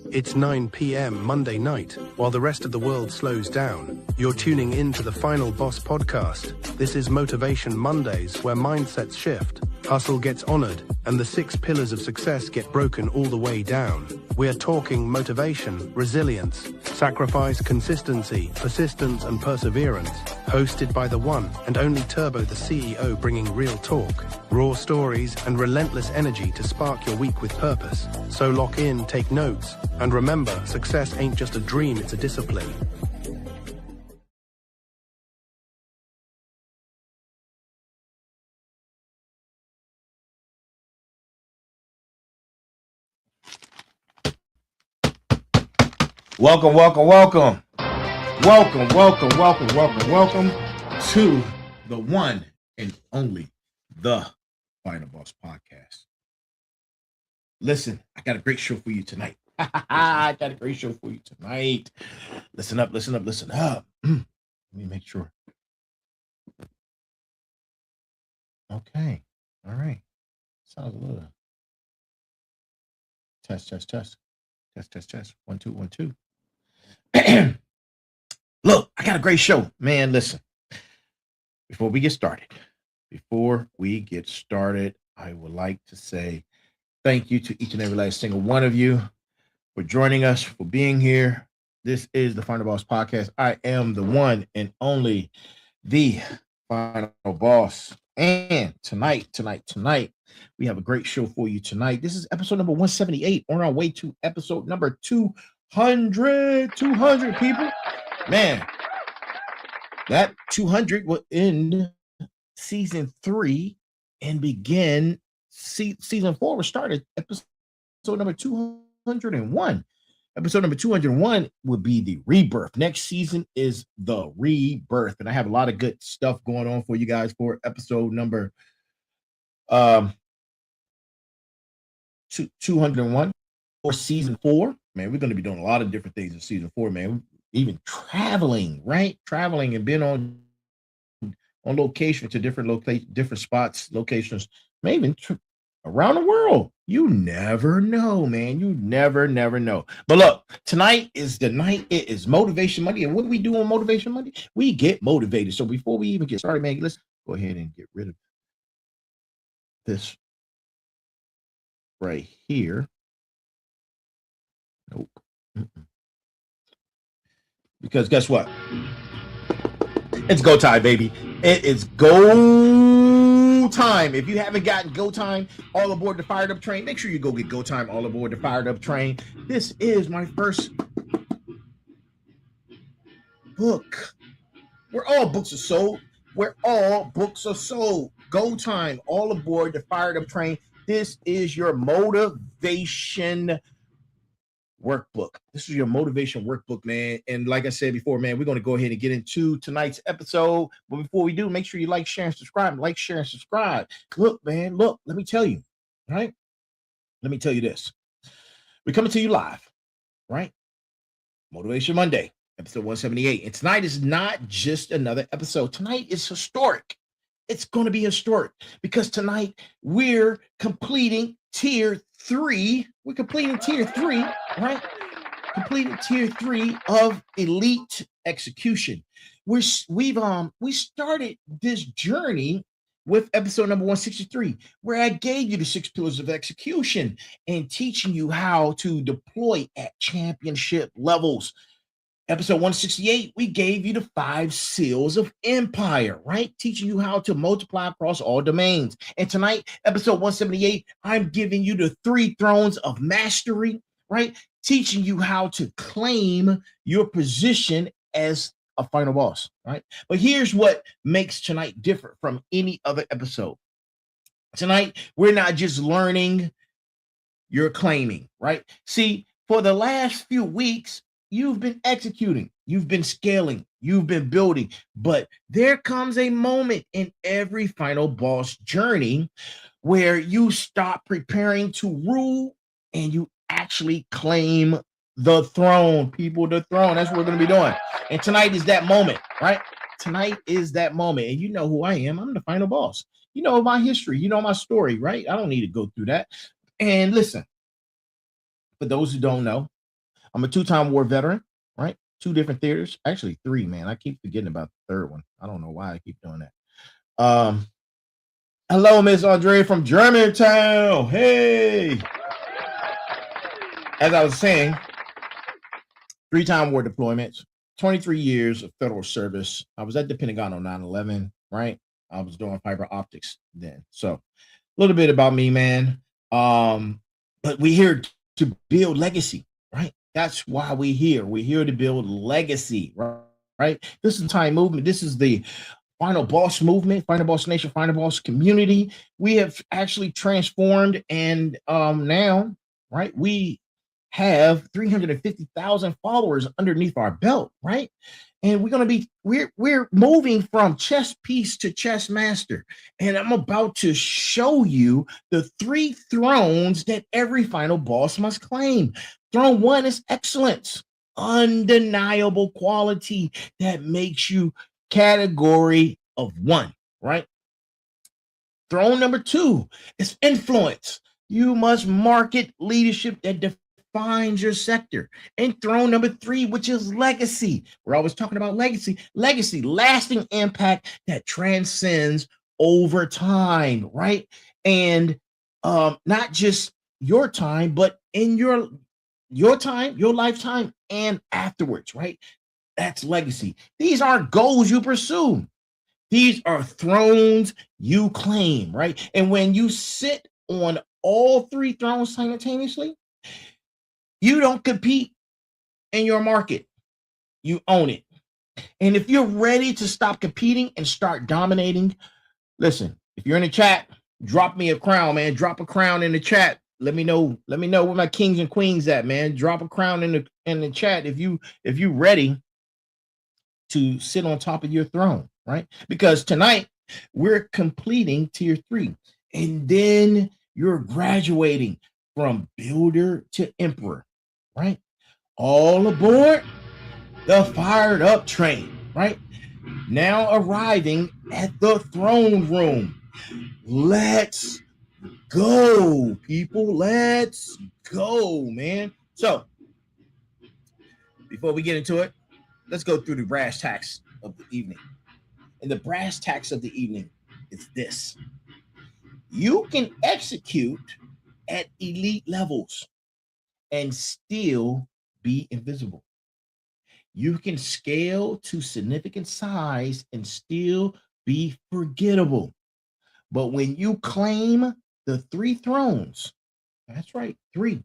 It's 9 p.m. Monday night, while the rest of the world slows down. You're tuning in to the Final Boss podcast. This is Motivation Mondays, where mindsets shift, hustle gets honored, and the 6 pillars of success get broken all the way down. We're talking motivation, resilience, sacrifice, consistency, persistence, and perseverance. Hosted by the one and only Turbo, the CEO, bringing real talk, raw stories, and relentless energy to spark your week with purpose. So lock in, take notes, and remember, success ain't just a dream, it's a discipline. Welcome to the one and only The Final Boss podcast. Listen, I got a great show for you tonight. Listen up. Let me make sure. Okay. All right. Sounds a little. Test. 1, 2, 1, 2. Look, I got a great show, man. Listen, before we get started, I would like to say thank you to each and every last single one of you for joining us, for being here. This is the Final Boss podcast. I am the one and only the Final Boss. And tonight, we have a great show for you tonight. This is episode number 178, on our way to episode number 200 people. Man, that 200 will end season 3 and begin season 4 will start at episode number 201. Episode number 201 will be the rebirth. Next season is the rebirth. And I have a lot of good stuff going on for you guys for episode number 201 or season 4. Man, we're going to be doing a lot of different things in season 4, man. Even traveling, right? Traveling and being on location to different spots, locations, maybe even around the world. You never know, man. You never know. But look, tonight is the night. It is Motivation Monday. And what do we do on Motivation Monday? We get motivated. So before we even get started, man, let's go ahead and get rid of this right here. Nope. Because guess what? It's go time, baby. It is go time. If you haven't gotten go time, all aboard the fired up train, make sure you go get go time, all aboard the fired up train. This is my first book. Where all books are sold. Go time, all aboard the fired up train. This is your motivation workbook. This is your motivation workbook, man. And like I said before, man, we're going to go ahead and get into tonight's episode. But before we do, make sure you like, share, and subscribe. Look, man, let me tell you, right? Let me tell you this. We're coming to you live, right? Motivation Monday, episode 178. And tonight is not just another episode. Tonight is historic. It's going to be historic because tonight we're completing tier 3. We're completing tier 3, right? Completing tier 3 of elite execution. We started this journey with episode number 163, where I gave you the 6 pillars of execution and teaching you how to deploy at championship levels. Episode 168, we gave you the 5 seals of empire, right? Teaching you how to multiply across all domains. And tonight, episode 178, I'm giving you the 3 thrones of mastery, right? Teaching you how to claim your position as a final boss, right? But here's what makes tonight different from any other episode. Tonight, we're not just learning, you're claiming, right? See, for the last few weeks, you've been executing, you've been scaling, you've been building, but there comes a moment in every final boss journey where you stop preparing to rule and you actually claim the throne, people, the throne. That's what we're going to be doing. And tonight is that moment, right? Tonight is that moment. And you know who I am. I'm the final boss. You know my history. You know my story, right? I don't need to go through that. And listen, for those who don't know, I'm a two-time war veteran, right? Two different theaters. Actually, three, man. I keep forgetting about the third one. I don't know why I keep doing that. Hello, Miss Andrea from Germantown. Hey. As I was saying, three-time war deployments, 23 years of federal service. I was at the Pentagon on 9/11, right? I was doing fiber optics then. So a little bit about me, man. But we're here to build legacy, right? That's why we're here. We're here to build legacy, right? This is time movement. This is the Final Boss movement, Final Boss Nation, Final Boss community. We have actually transformed, and now, right, we have 350,000 followers underneath our belt, right? And we're moving from chess piece to chess master. And I'm about to show you the 3 thrones that every final boss must claim. Throne 1 is excellence, undeniable quality that makes you category of 1, right? Throne number 2 is influence. You must market leadership that defines your sector. And throne number 3, which is legacy. We're always talking about legacy. Legacy, lasting impact that transcends over time, right? And not just your time, but in your time, your lifetime, and afterwards, right? That's legacy. These aren't goals you pursue. These are thrones you claim, right? And when you sit on all 3 thrones simultaneously, you don't compete in your market. You own it. And if you're ready to stop competing and start dominating, listen, if you're in the chat, drop me a crown, man. Drop a crown in the chat. Let me know where my kings and queens at, man. Drop a crown in the chat if you ready to sit on top of your throne, right? Because tonight we're completing tier 3, and then you're graduating from builder to emperor, right? All aboard the fired up train, right? Now arriving at the throne room. Let's go, people. Let's go, man. So before we get into it, let's go through the brass tacks of the evening. And the brass tacks of the evening is this. You can execute at elite levels and still be invisible. You can scale to significant size and still be forgettable. But when you claim the 3 thrones, that's right, 3.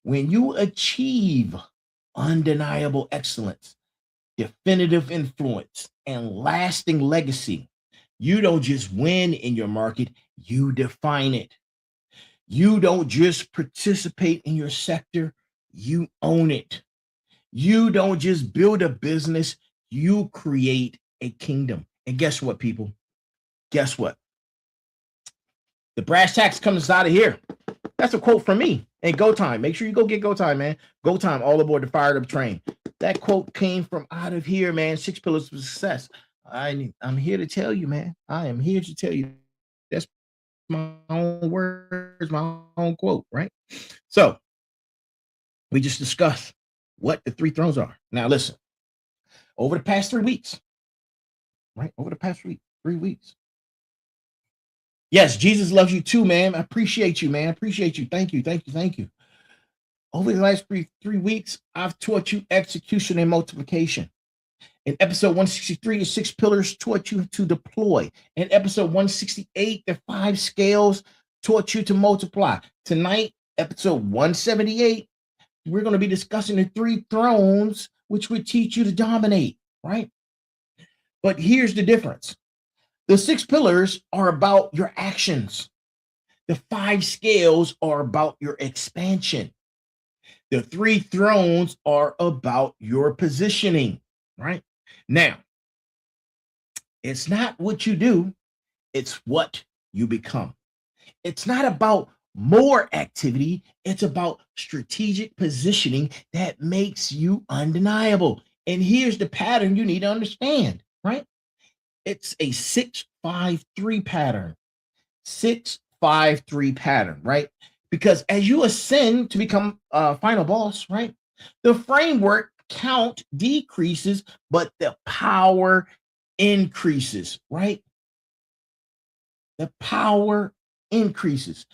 When you achieve undeniable excellence, definitive influence, and lasting legacy, you don't just win in your market, you define it. You don't just participate in your sector, you own it. You don't just build a business, you create a kingdom. And guess what, people? Guess what? The brass tacks comes out of here. That's a quote from me. And Go Time. Make sure you go get Go Time, man. Go Time, all aboard the fired up train. That quote came from out of here, man. 6 pillars of success. I'm here to tell you, man. I am here to tell you. That's my own words, my own quote, right? So we just discussed what the 3 thrones are. Now listen, over the past 3 weeks, right? Over the past 3 weeks. Yes, Jesus loves you too, man. I appreciate you, man. I appreciate you. Thank you. Over the last three weeks, I've taught you execution and multiplication. In episode 163, the 6 pillars taught you to deploy. In episode 168, the 5 scales taught you to multiply. Tonight, episode 178, we're going to be discussing the 3 thrones, which would teach you to dominate, right? But here's the difference. The 6 pillars are about your actions. The 5 scales are about your expansion. The 3 thrones are about your positioning, right? Now, it's not what you do, it's what you become. It's not about more activity, it's about strategic positioning that makes you undeniable. And here's the pattern you need to understand, right? It's a 6-5-3 pattern. 6-5-3 pattern, right? Because as you ascend to become a final boss, right, the framework count decreases, but the power increases, right? The power increases.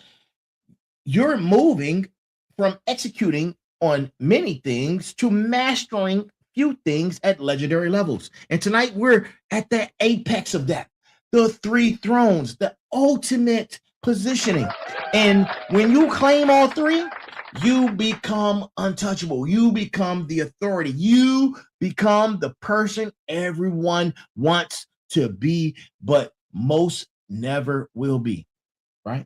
You're moving from executing on many things to mastering few things at legendary levels. And tonight we're at the apex of that. The 3 thrones, the ultimate positioning. And when you claim all 3, you become untouchable. You become the authority. You become the person everyone wants to be, but most never will be, right?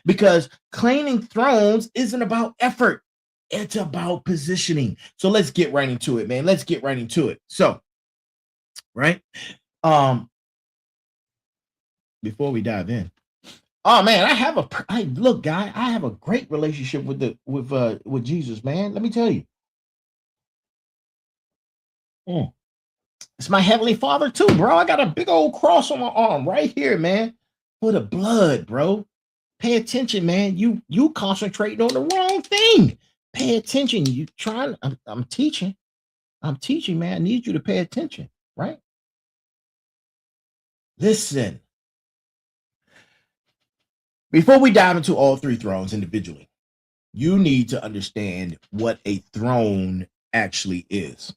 Because claiming thrones isn't about effort. It's about positioning. So let's get right into it, man. Let's get right into it. So, right? Before we dive in. Oh man, look, guy, I have a great relationship with Jesus, man. Let me tell you. It's my heavenly father too, bro. I got a big old cross on my arm right here, man. For the blood, bro. Pay attention, man. You concentrating on the wrong thing. Pay attention. You trying, I'm teaching. I'm teaching, man. I need you to pay attention, right? Listen. Before we dive into all 3 thrones individually, you need to understand what a throne actually is.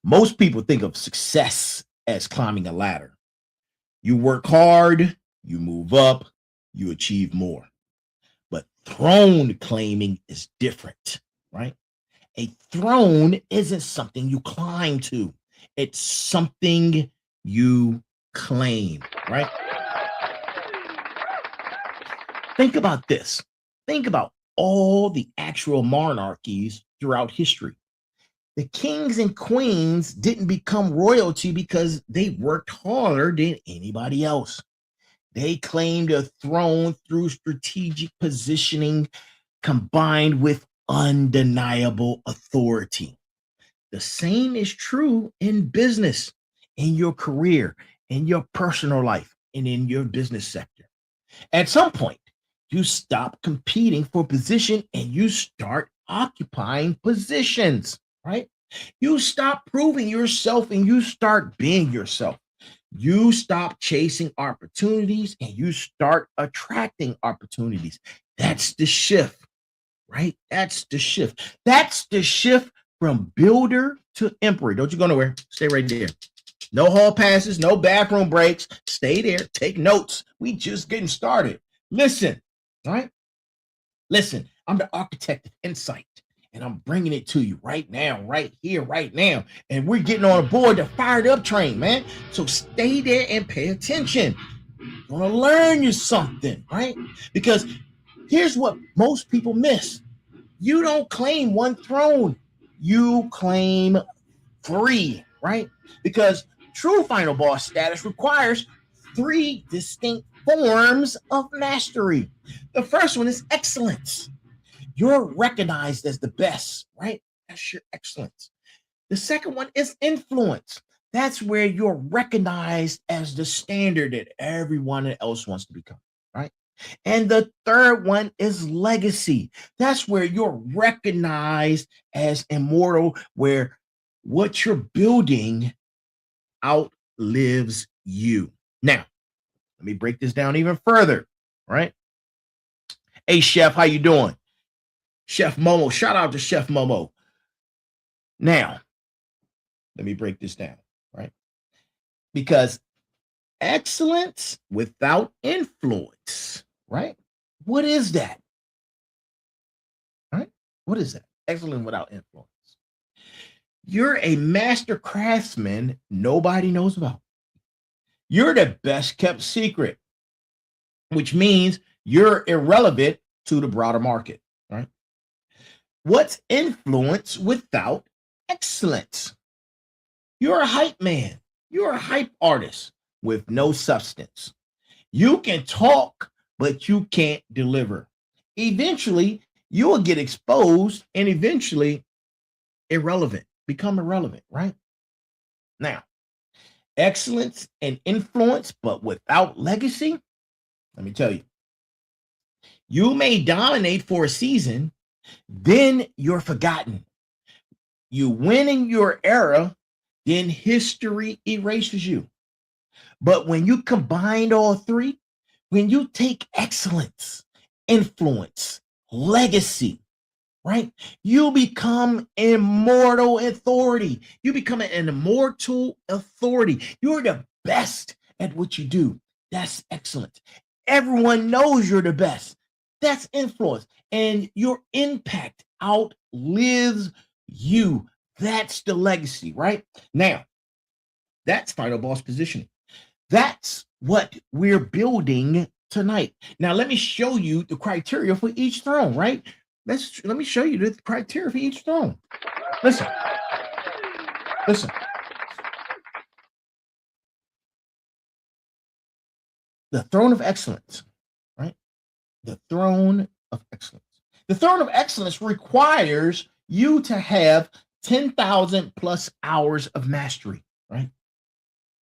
Most people think of success as climbing a ladder. You work hard, you move up, you achieve more. But throne claiming is different, right? A throne isn't something you climb to. It's something you claim, right? Think about this. Think about all the actual monarchies throughout history. The kings and queens didn't become royalty because they worked harder than anybody else. They claimed a throne through strategic positioning combined with undeniable authority. The same is true in business, in your career, in your personal life, and in your business sector. At some point, you stop competing for position and you start occupying positions, right? You stop proving yourself and you start being yourself. You stop chasing opportunities and you start attracting opportunities. That's the shift, right? That's the shift. That's the shift from builder to emperor. Don't you go nowhere. Stay right there. No hall passes, no bathroom breaks. Stay there. Take notes. We just getting started. Listen, all right? Listen, I'm the architect of insight, and I'm bringing it to you right now, right here, right now. And we're getting on board the fired up train, man. So stay there and pay attention. I'm gonna learn you something, right? Because here's what most people miss. You don't claim one throne, you claim 3, right? Because true final boss status requires 3 distinct forms of mastery. The first one is excellence. You're recognized as the best, right? That's your excellence. The second one is influence. That's where you're recognized as the standard that everyone else wants to become, right? And the third one is legacy. That's where you're recognized as immortal, where what you're building outlives you. Now, let me break this down even further, right? Hey, Chef, how you doing? Chef Momo, shout out to Chef Momo. Now, let me break this down, right? Because excellence without influence, right? What is that? Right? What is that? Excellence without influence. You're a master craftsman nobody knows about. You're the best kept secret, which means you're irrelevant to the broader market, right? What's influence without excellence? You're a hype man. You're a hype artist with no substance. You can talk, but you can't deliver. Eventually, you will get exposed and eventually irrelevant, become irrelevant, right? Now, excellence and influence, but without legacy, let me tell you, you may dominate for a season, then you're forgotten. You win in your era, then history erases you. But when you combine all three, when you take excellence, influence, legacy, right? You become immortal authority. You become an immortal authority. You're the best at what you do. That's excellent. Everyone knows you're the best. That's influence. And your impact outlives you. That's the legacy, right? Now, that's final boss positioning. That's what we're building tonight. Now, let me show you the criteria for each throne, right? Let me show you the criteria for each throne. Listen, listen. The throne of excellence, right? The throne of excellence. The throne of excellence requires you to have 10,000 plus hours of mastery, right?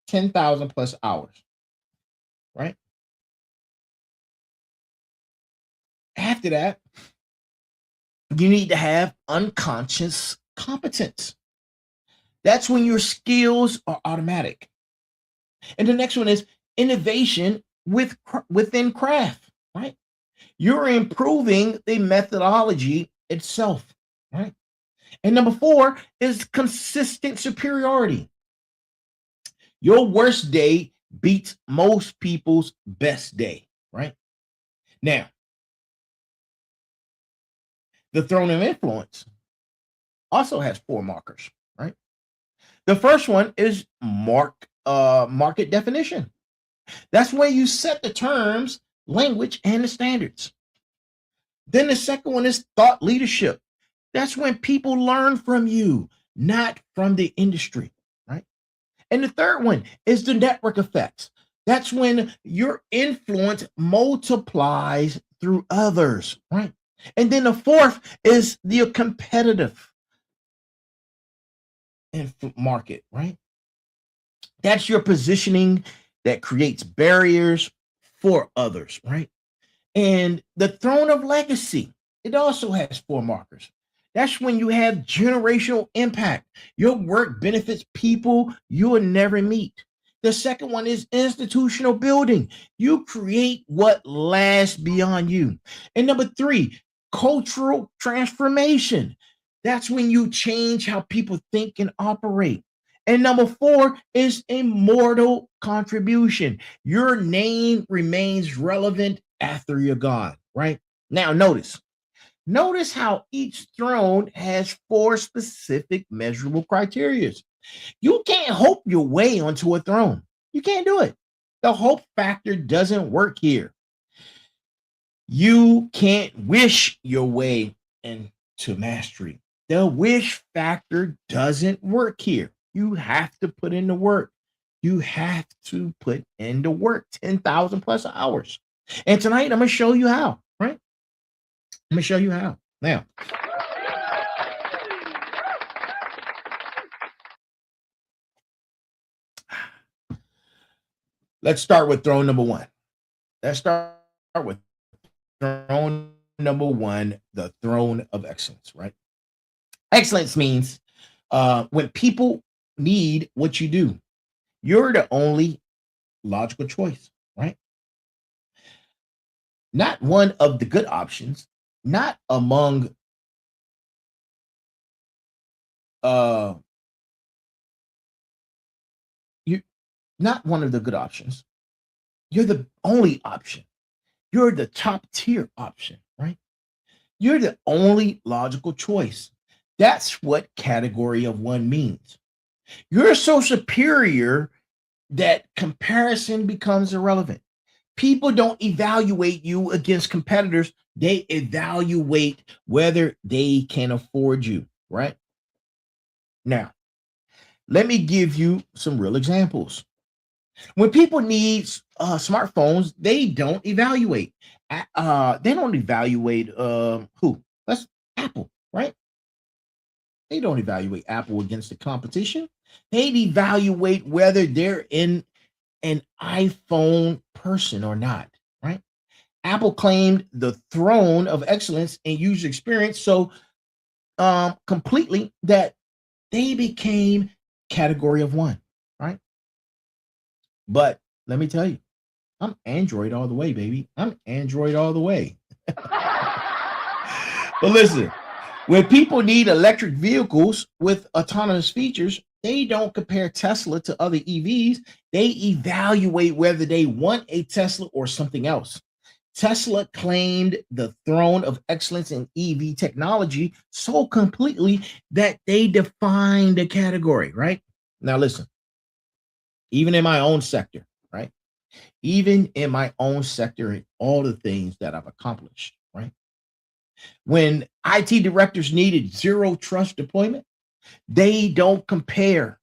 10,000 plus hours, right? After that, you need to have unconscious competence. That's when your skills are automatic. And the next one is innovation within craft, right? You're improving the methodology itself, right? And number 4 is consistent superiority. Your worst day beats most people's best day, right? Now, the throne of influence also has 4 markers, right? The first one is market definition. That's where you set the terms, language, and the standards. Then the second one is thought leadership. That's when people learn from you, not from the industry, right? And the third one is the network effects. That's when your influence multiplies through others, right? And then the fourth is the competitive market, right? That's your positioning that creates barriers for others, right? And the throne of legacy, it also has 4 markers. That's when you have generational impact. Your work benefits people you will never meet. The second one is institutional building. You create what lasts beyond you. And number 3, cultural transformation. That's when you change how people think and operate. And number 4 is immortal contribution. Your name remains relevant after you're gone, right? Now, notice how each throne has 4 specific measurable criteria. You can't hope your way onto a throne. You can't do it. The hope factor doesn't work here. You can't wish your way into mastery. The wish factor doesn't work here. You have to put in the work. You have to put in the work, 10,000 plus hours. And tonight, I'm going to show you how, right? I'm going to show you how. Now, let's start with throne number 1. Let's start with throne number 1, the throne of excellence, right? Excellence means when people need what you do, you're the only logical choice, right? Not one of the good options, not among you, not one of the good options. You're the only option. You're the top tier option, right? You're the only logical choice. That's what category of 1 means. You're so superior that comparison becomes irrelevant. People don't evaluate you against competitors. They evaluate whether they can afford you, right? Now, let me give you some real examples. When people need smartphones, they don't evaluate. They don't evaluate who? That's Apple, right? They don't evaluate Apple against the competition. They evaluate whether they're in an iPhone person or not, right? Apple claimed the throne of excellence in user experience so completely that they became category of one, right? But let me tell you, I'm Android all the way, baby. I'm Android all the way. But listen, when people need electric vehicles with autonomous features, they don't compare Tesla to other EVs. They evaluate whether they want a Tesla or something else. Tesla claimed the throne of excellence in EV technology so completely that they defined the category, right? Now, listen, even in my own sector, right? Even in my own sector and all the things that I've accomplished, right? When IT directors needed zero trust deployment, they don't compare,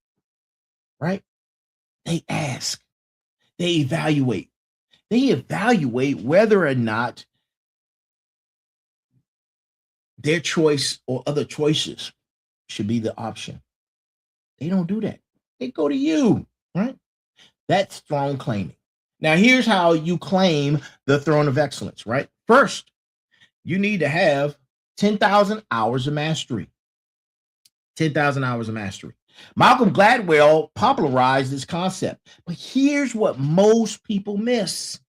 right? They ask, they evaluate. They evaluate whether or not their choice or other choices should be the option. They don't do that. They go to you, right? That's throne claiming. Now, here's how you claim the throne of excellence, right? First, you need to have 10,000 hours of mastery. 10,000 hours of mastery. Malcolm Gladwell popularized this concept, but here's what most people miss.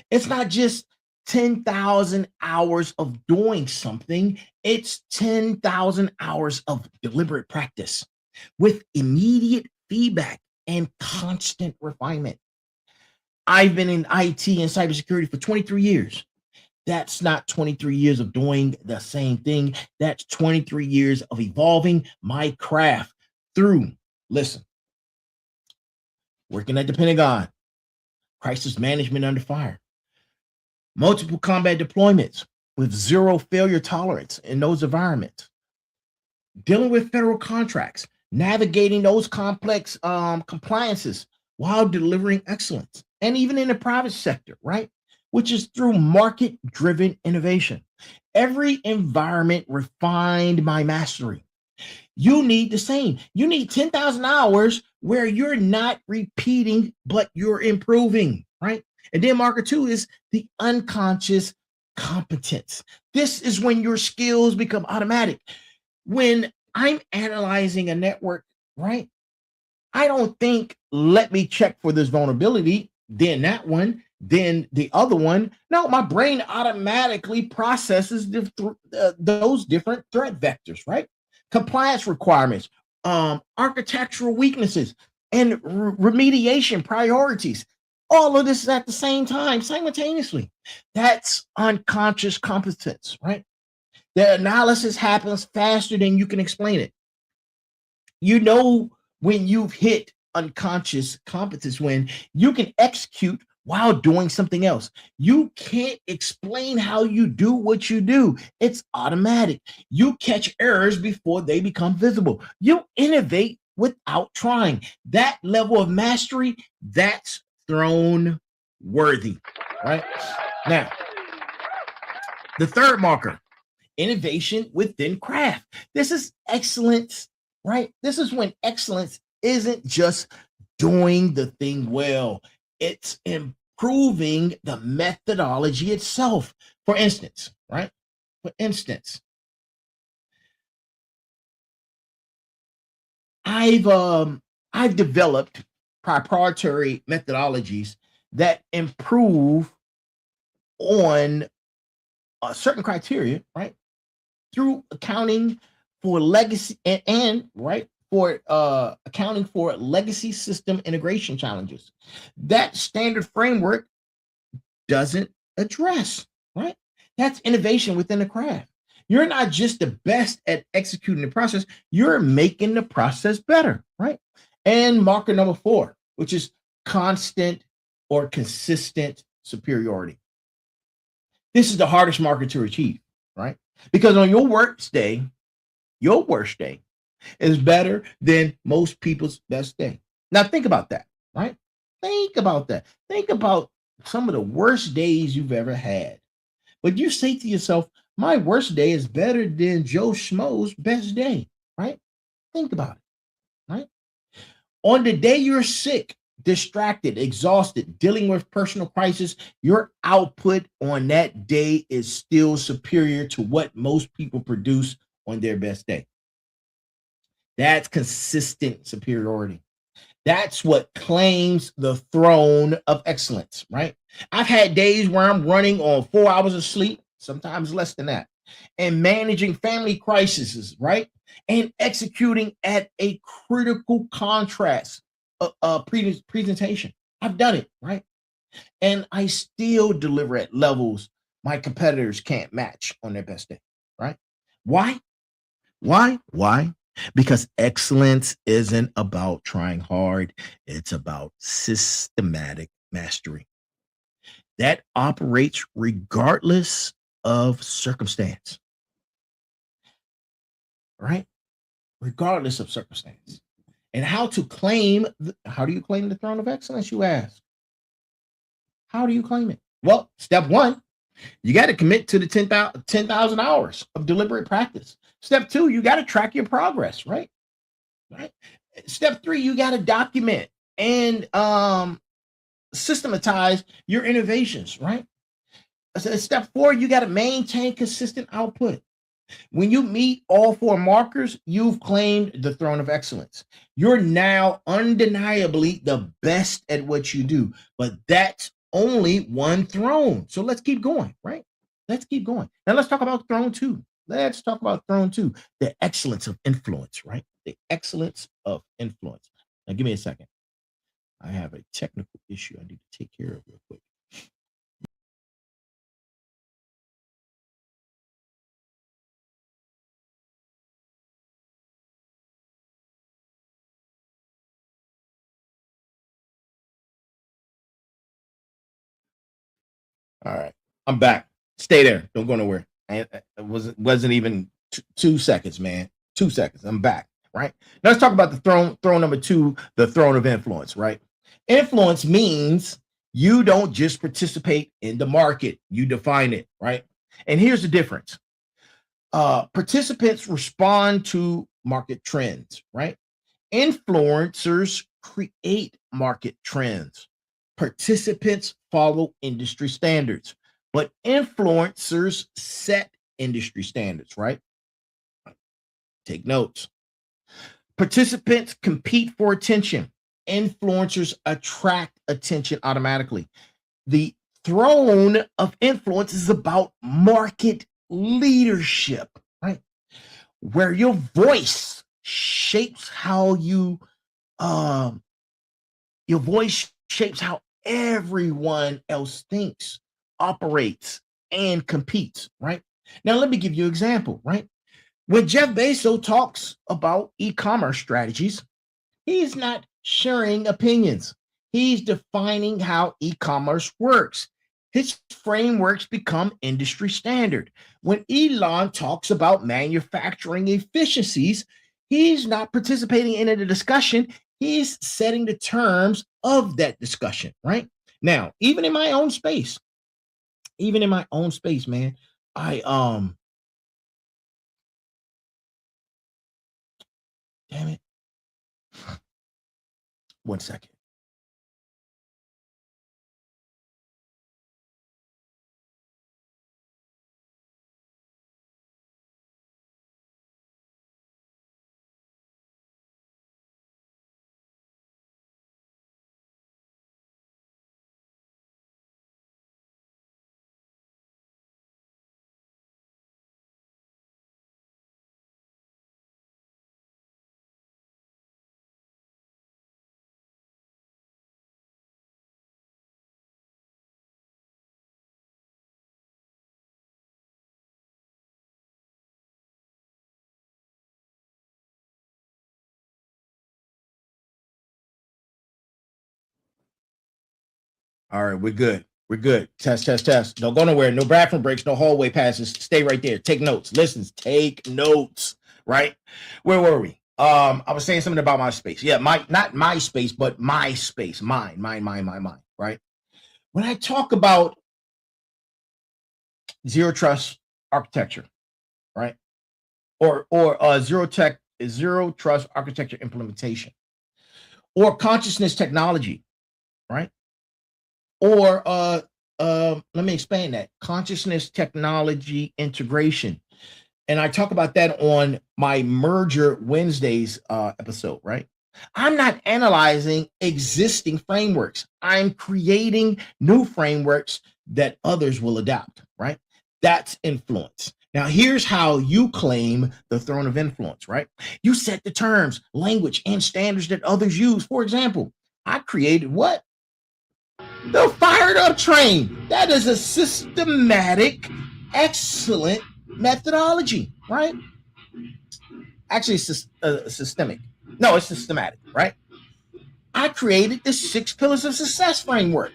It's not just 10,000 hours of doing something, it's 10,000 hours of deliberate practice with immediate feedback and constant refinement. I've been in IT and cybersecurity for 23 years. That's not 23 years of doing the same thing. That's 23 years of evolving my craft through, listen, working at the Pentagon, crisis management under fire, multiple combat deployments with zero failure tolerance in those environments, dealing with federal contracts, navigating those complex compliances while delivering excellence, and even in the private sector, right? Which is through market driven innovation. Every environment refined my mastery. You need the same. You need 10,000 hours where you're not repeating, but you're improving, right? And then marker two is the unconscious competence. This is when your skills become automatic. When I'm analyzing a network, right? I don't think, let me check for this vulnerability, then that one, then the other one. No, my brain automatically processes those different threat vectors, right? Compliance requirements, architectural weaknesses, and remediation priorities. All of this is at the same time, simultaneously. That's unconscious competence, right? The analysis happens faster than you can explain it. You know when you've hit unconscious competence, when you can execute while doing something else. You can't explain how you do what you do. It's automatic. You catch errors before they become visible. You innovate without trying. That level of mastery, that's throne worthy, right? Now, the third marker, innovation within craft. This is excellence, right? This is when excellence isn't just doing the thing well, it's improving the methodology itself. For instance, right? For instance, I've developed proprietary methodologies that improve on a certain criteria, right? Through accounting for legacy and right for accounting for legacy system integration challenges that standard framework doesn't address, right? That's innovation within the craft. You're not just the best at executing the process, you're making the process better, right? And marker number four, which is constant or consistent superiority. This is the hardest marker to achieve, right? Because on your worst day is better than most people's best day. Now think about that, right? Think about that. Think about some of the worst days you've ever had. But you say to yourself, my worst day is better than Joe Schmo's best day, right? Think about it, right? On the day you're sick, distracted, exhausted, dealing with personal crisis, your output on that day is still superior to what most people produce on their best day. That's consistent superiority. That's what claims the throne of excellence, right? I've had days where I'm running on 4 hours of sleep, sometimes less than that, and managing family crises, right? And executing at a critical contrast presentation. I've done it, right? And I still deliver at levels my competitors can't match on their best day, right? Why? Why? Because excellence isn't about trying hard, it's about systematic mastery that operates regardless of circumstance, right? Regardless of circumstance. And how do you claim the throne of excellence, you ask? How do you claim it? Well, step one, you got to commit to the 10,000 hours of deliberate practice. Step two, you got to track your progress, right? Right. Step three, you got to document and systematize your innovations, right? Step four, you got to maintain consistent output. When you meet all four markers, you've claimed the throne of excellence. You're now undeniably the best at what you do, but that's only one throne. So let's keep going, right? Let's keep going. Now let's talk about throne two. Let's talk about throne two, the excellence of influence, right? The excellence of influence. Now give me a second. I have a technical issue I need to take care of real quick. All right, I'm back. Stay there. Don't go nowhere. It wasn't even 2 seconds, man. 2 seconds. I'm back. Right. Now let's talk about the throne. Throne number two, the throne of influence. Right. Influence means you don't just participate in the market; you define it. Right. And here's the difference. Participants respond to market trends. Right. Influencers create market trends. Participants follow industry standards, but influencers set industry standards, right? Take notes. Participants compete for attention. Influencers attract attention automatically. The throne of influence is about market leadership, right? Where your voice shapes how um your voice shapes how everyone else thinks, operates, and competes, right? Now, let me give you an example, right? When Jeff Bezos talks about e-commerce strategies, he's not sharing opinions. He's defining how e-commerce works. His frameworks become industry standard. When Elon talks about manufacturing efficiencies, he's not participating in the discussion. He's setting the terms of that discussion, right? Now, even in my own space, man, I damn it. 1 second. All right, we're good. We're good. Test, test, test. Don't go nowhere. No bathroom breaks, no hallway passes. Stay right there. Take notes. Listen, take notes. Right? Where were we? I was saying something about my space. Yeah, not my space, but my space. Mine. Right? When I talk about zero trust architecture, right? Or zero is zero trust architecture implementation, or consciousness technology, right? Or let me expand that, consciousness technology integration. And I talk about that on my Merger Wednesdays episode, right? I'm not analyzing existing frameworks. I'm creating new frameworks that others will adopt, right? That's influence. Now, here's how you claim the throne of influence, right? You set the terms, language, and standards that others use. For example, I created what? The fired up train. That is a systematic, excellent methodology, right? Actually, it's systemic. No, it's systematic, right? I created the 6 pillars of success framework.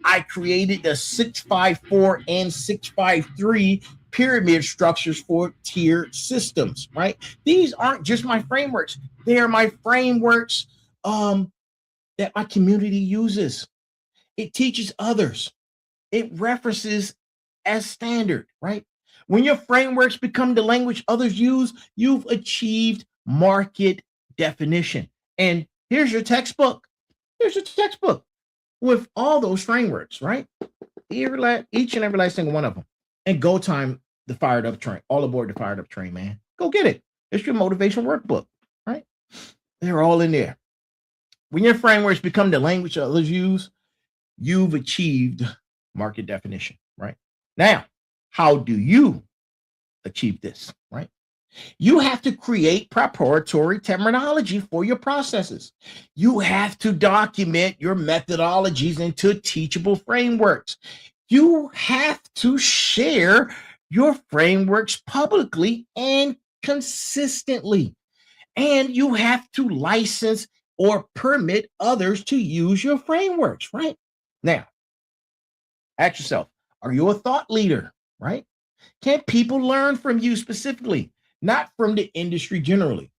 I created the 654 and 653 pyramid structures for tiered systems, right? These aren't just my frameworks. They are my frameworks that my community uses. It teaches others. It references as standard, right? When your frameworks become the language others use, you've achieved market definition. And here's your textbook. Here's your textbook with all those frameworks, right? Each and every last single one of them. And go time the fired up train. All aboard the fired up train, man. Go get it. It's your motivation workbook, right? They're all in there. When your frameworks become the language others use, you've achieved market definition, right? Now, how do you achieve this, right? You have to create preparatory terminology for your processes. You have to document your methodologies into teachable frameworks. You have to share your frameworks publicly and consistently. And you have to license or permit others to use your frameworks, right? Now, ask yourself, are you a thought leader, right? Can people learn from you specifically, not from the industry generally?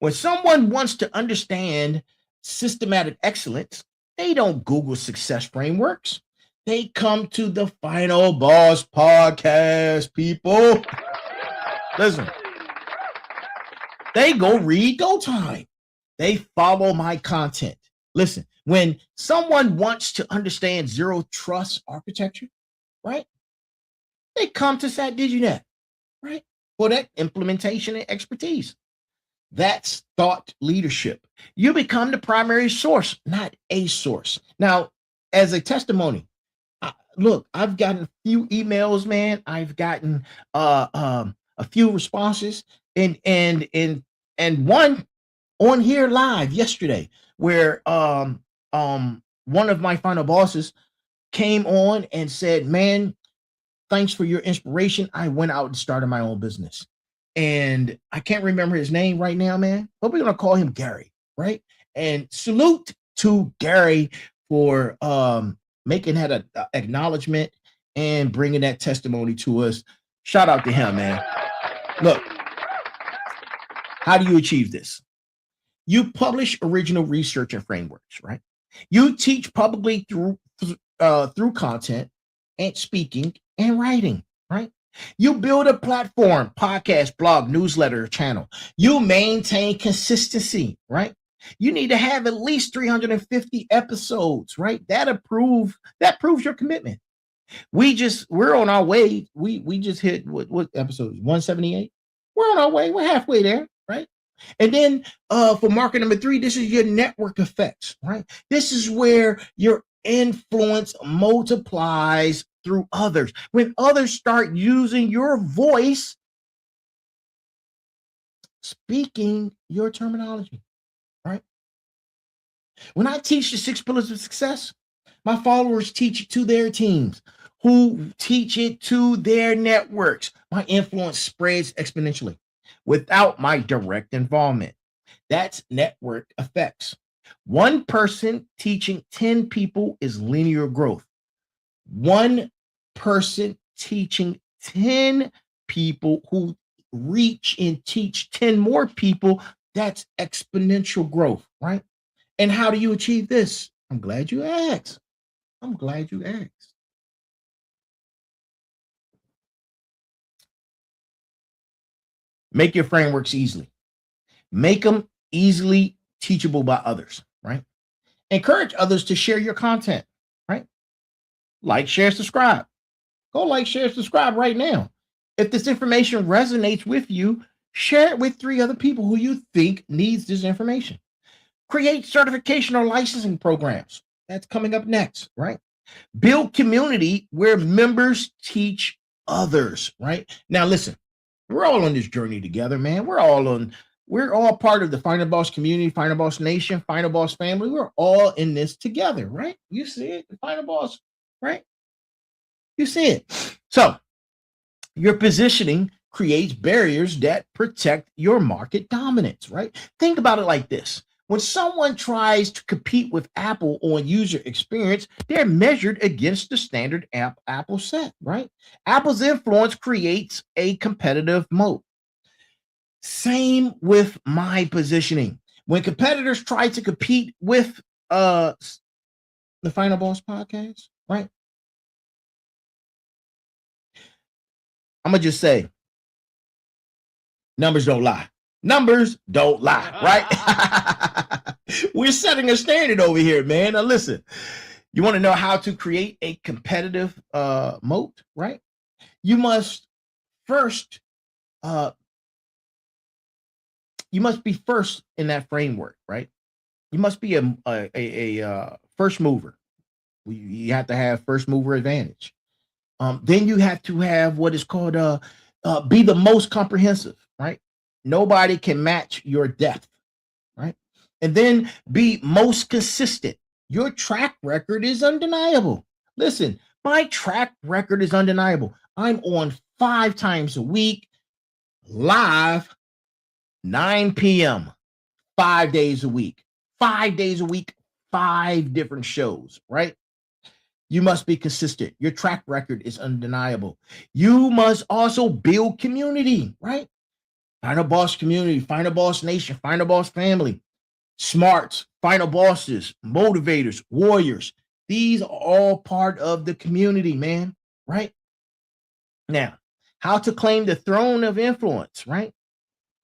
When someone wants to understand systematic excellence, they don't Google success frameworks. They come to the Final Boss podcast, people. Listen, they go read Go Time. They follow my content. Listen, when someone wants to understand zero trust architecture, right? They come to SatDigiNet, right? For that implementation and expertise. That's thought leadership. You become the primary source, not a source. Now, as a testimony, look, I've gotten a few emails, man. I've gotten a few responses, and one on here live yesterday, where one of my final bosses came on and said, "Man, thanks for your inspiration. I went out and started my own business." And I can't remember his name right now, man, but we're gonna call him Gary, right? And salute to Gary for making that a acknowledgement and bringing that testimony to us. Shout out to him, man. Look, how do you achieve this? You publish original research and frameworks, right? You teach publicly through content and speaking and writing, right? You build a platform, podcast, blog, newsletter, channel. You maintain consistency, right? You need to have at least 350 episodes, right? That proves your commitment. We're on our way. We just hit what episode? 178. We're on our way. We're halfway there, right? And then for market number 3, this is your network effects, right? This is where your influence multiplies through others. When others start using your voice, speaking your terminology, right? When I teach the 6 pillars of success, my followers teach it to their teams, who teach it to their networks. My influence spreads exponentially without my direct involvement. That's network effects. One person teaching 10 people is linear growth. One person teaching 10 people who reach and teach 10 more people, that's exponential growth, right? And how do you achieve this? I'm glad you asked. Make your frameworks easily. Make them easily teachable by others, right? Encourage others to share your content, right? Like, share, subscribe. Go like, share, subscribe right now. If this information resonates with you, share it with 3 other people who you think needs this information. Create certification or licensing programs. That's coming up next, right? Build community where members teach others, right? Now, listen, we're all on this journey together, man. We're all part of the Final Boss community, Final Boss Nation, Final Boss family. We're all in this together, right? You see it, the Final Boss, right? You see it. So your positioning creates barriers that protect your market dominance, right? Think about it like this. When someone tries to compete with Apple on user experience, they're measured against the standard Apple set, right? Apple's influence creates a competitive moat. Same with my positioning. When competitors try to compete with the Final Boss podcast, right? I'm gonna just say, numbers don't lie. Numbers don't lie, right? We're setting a standard over here, man. Now listen, you want to know how to create a competitive moat, right? You must first be first in that framework, right? You must be a first mover. You have to have first mover advantage. Then you have to have what is called be the most comprehensive, right? Nobody can match your depth, right? And then be most consistent. Your track record is undeniable. Listen, my track record is undeniable. I'm on 5 times a week, live, 9 p.m., 5 days a week, 5 days a week, 5 different shows, right? You must be consistent. Your track record is undeniable. You must also build community, right? Final Boss community, Final Boss Nation, Final Boss family, smarts, Final Bosses, motivators, warriors. These are all part of the community, man, right? Now, how to claim the throne of influence, right?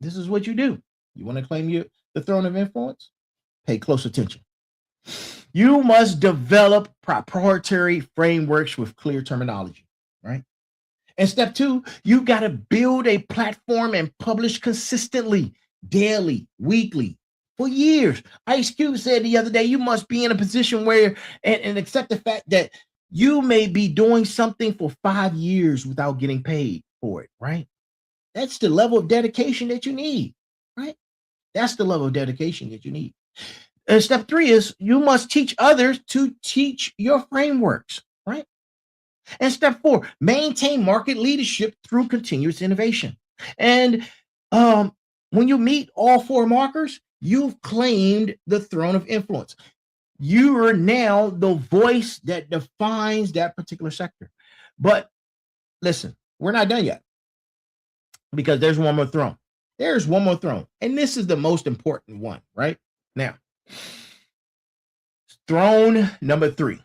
This is what you do. You want to claim the throne of influence? Pay close attention. You must develop proprietary frameworks with clear terminology, right? And step 2, you got to build a platform and publish consistently, daily, weekly, for years. Ice Cube said the other day, you must be in a position where, and accept the fact that you may be doing something for 5 years without getting paid for it, right? That's the level of dedication that you need, right? That's the level of dedication that you need. And step 3 is you must teach others to teach your frameworks, right? And step 4, maintain market leadership through continuous innovation. And when you meet all 4 markers, you've claimed the throne of influence. You are now the voice that defines that particular sector. But listen, we're not done yet, because there's one more throne. There's one more throne. And this is the most important one, right? Now, throne number 3,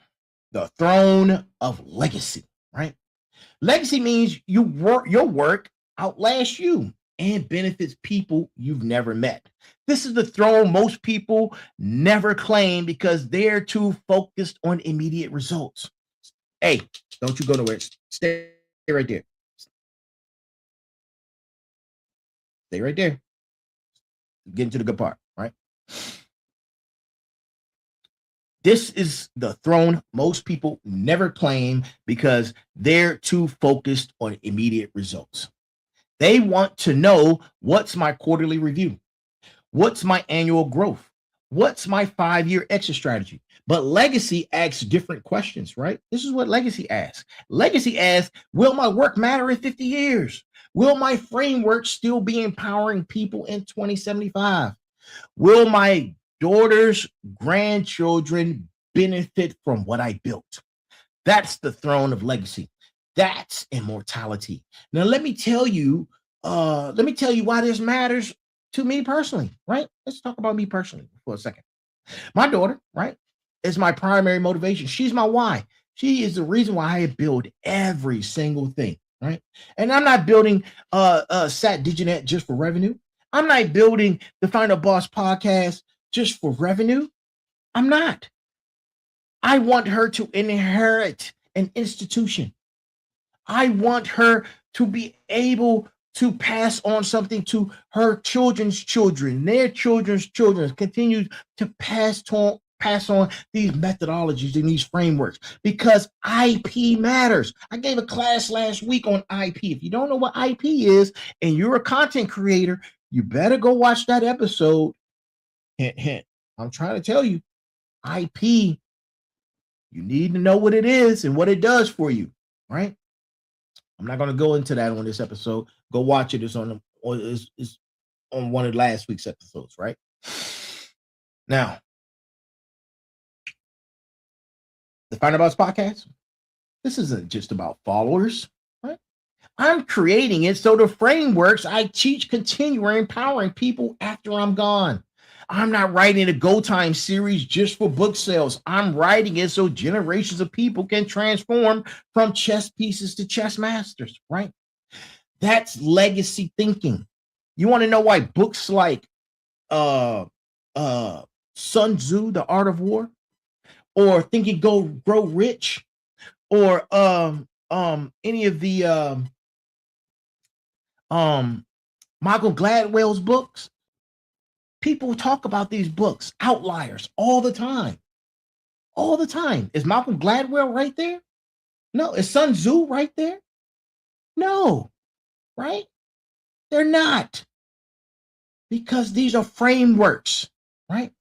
the throne of legacy, right? Legacy means your work outlasts you and benefits people you've never met. This is the throne most people never claim because they're too focused on immediate results. Hey, don't you go nowhere. Stay right there. Stay right there. Get into the good part, right? This is the throne most people never claim because they're too focused on immediate results. They want to know, what's my quarterly review? What's my annual growth? What's my 5-year exit strategy? But legacy asks different questions, right? This is what legacy asks. Legacy asks, will my work matter in 50 years? Will my framework still be empowering people in 2075? Will my daughter's grandchildren benefit from what I built? That's the throne of legacy. That's immortality. Now, let me tell you why this matters to me personally, right? Let's talk about me personally for a second. My daughter, right, is my primary motivation. She's my why. She is the reason why I build every single thing, right? And I'm not building Sat Diginet just for revenue. I'm not building the Final Boss podcast just for revenue. I'm not. I want her to inherit an institution. I want her to be able to pass on something to her children's children, their children's children, continue to pass on these methodologies and these frameworks because IP matters. I gave a class last week on IP. If you don't know what IP is and you're a content creator, you better go watch that episode. Hint, hint. I'm trying to tell you, IP, you need to know what it is and what it does for you, right? I'm not going to go into that on this episode. Go watch it. It's on one of last week's episodes, right? Now, the Final Boss podcast, this isn't just about followers, right? I'm creating it so the frameworks I teach continue empowering people after I'm gone. I'm not writing a Go Time series just for book sales. I'm writing it so generations of people can transform from chess pieces to chess masters, right? That's legacy thinking. You want to know why books like Sun Tzu, The Art of War, or Think and Grow Rich, or any of the Malcolm Gladwell's books? People talk about these books, outliers, all the time. All the time. Is Malcolm Gladwell right there? No. Is Sun Tzu right there? No. Right? They're not. Because these are frameworks, right?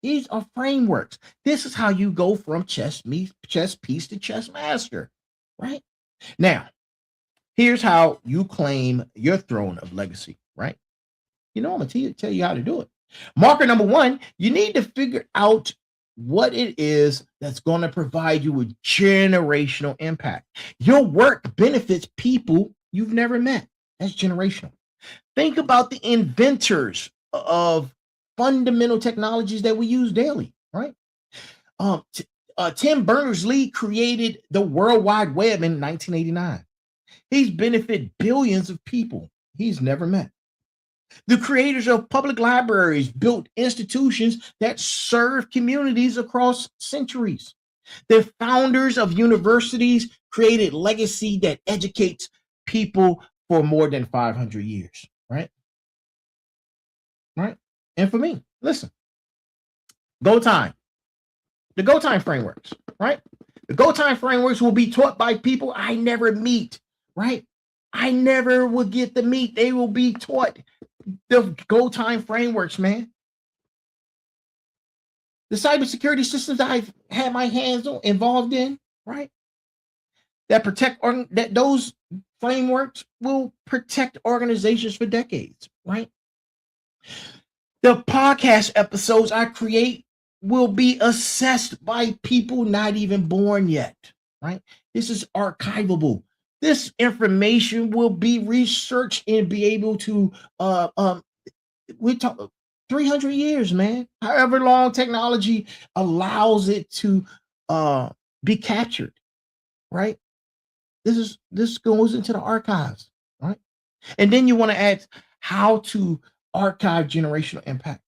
These are frameworks. This is how you go from chess piece to chess master, right? Now, here's how you claim your throne of legacy, right? I'm going to tell you how to do it. Marker number 1, you need to figure out what it is that's going to provide you with generational impact. Your work benefits people you've never met. That's generational. Think about the inventors of fundamental technologies that we use daily, right? Tim Berners-Lee created the World Wide Web in 1989. He's benefited billions of people he's never met. The creators of public libraries built institutions that serve communities across centuries. The founders of universities created legacy that educates people for more than 500 years, right? Right? And for me, listen, Go Time, the Go Time frameworks, right? The Go Time frameworks will be taught by people I never meet, right? I never will get to meet. They will be taught the Go Time frameworks, man. The cybersecurity systems I've had my hands on, involved in, right? That those frameworks will protect organizations for decades, right? The podcast episodes I create will be assessed by people not even born yet, right? This is archivable. This information will be researched and be able to we talk 300 years, man. However long technology allows it to be captured, right? This goes into the archives, right? And then you want to ask how to archive generational impact.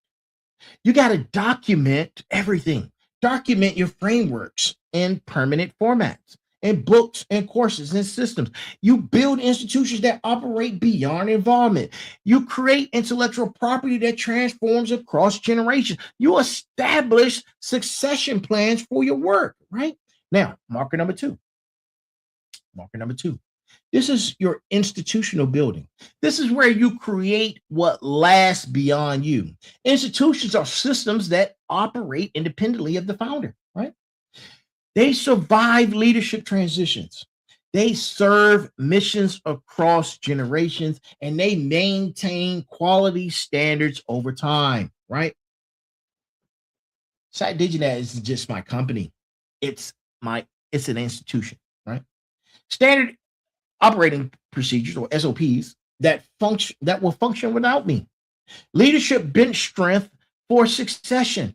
You got to document everything. Document your frameworks in permanent formats, in books and courses and systems. You build institutions that operate beyond involvement. You create intellectual property that transforms across generations. You establish succession plans for your work, right? Now, marker number 2. Marker number 2. This is your institutional building. This is where you create what lasts beyond you. Institutions are systems that operate independently of the founder, right? They survive leadership transitions. They serve missions across generations, and they maintain quality standards over time, right? SiteDigiNet isn't just my company. It's an institution, right? Standard operating procedures or SOPs that will function without me. Leadership bench strength for succession.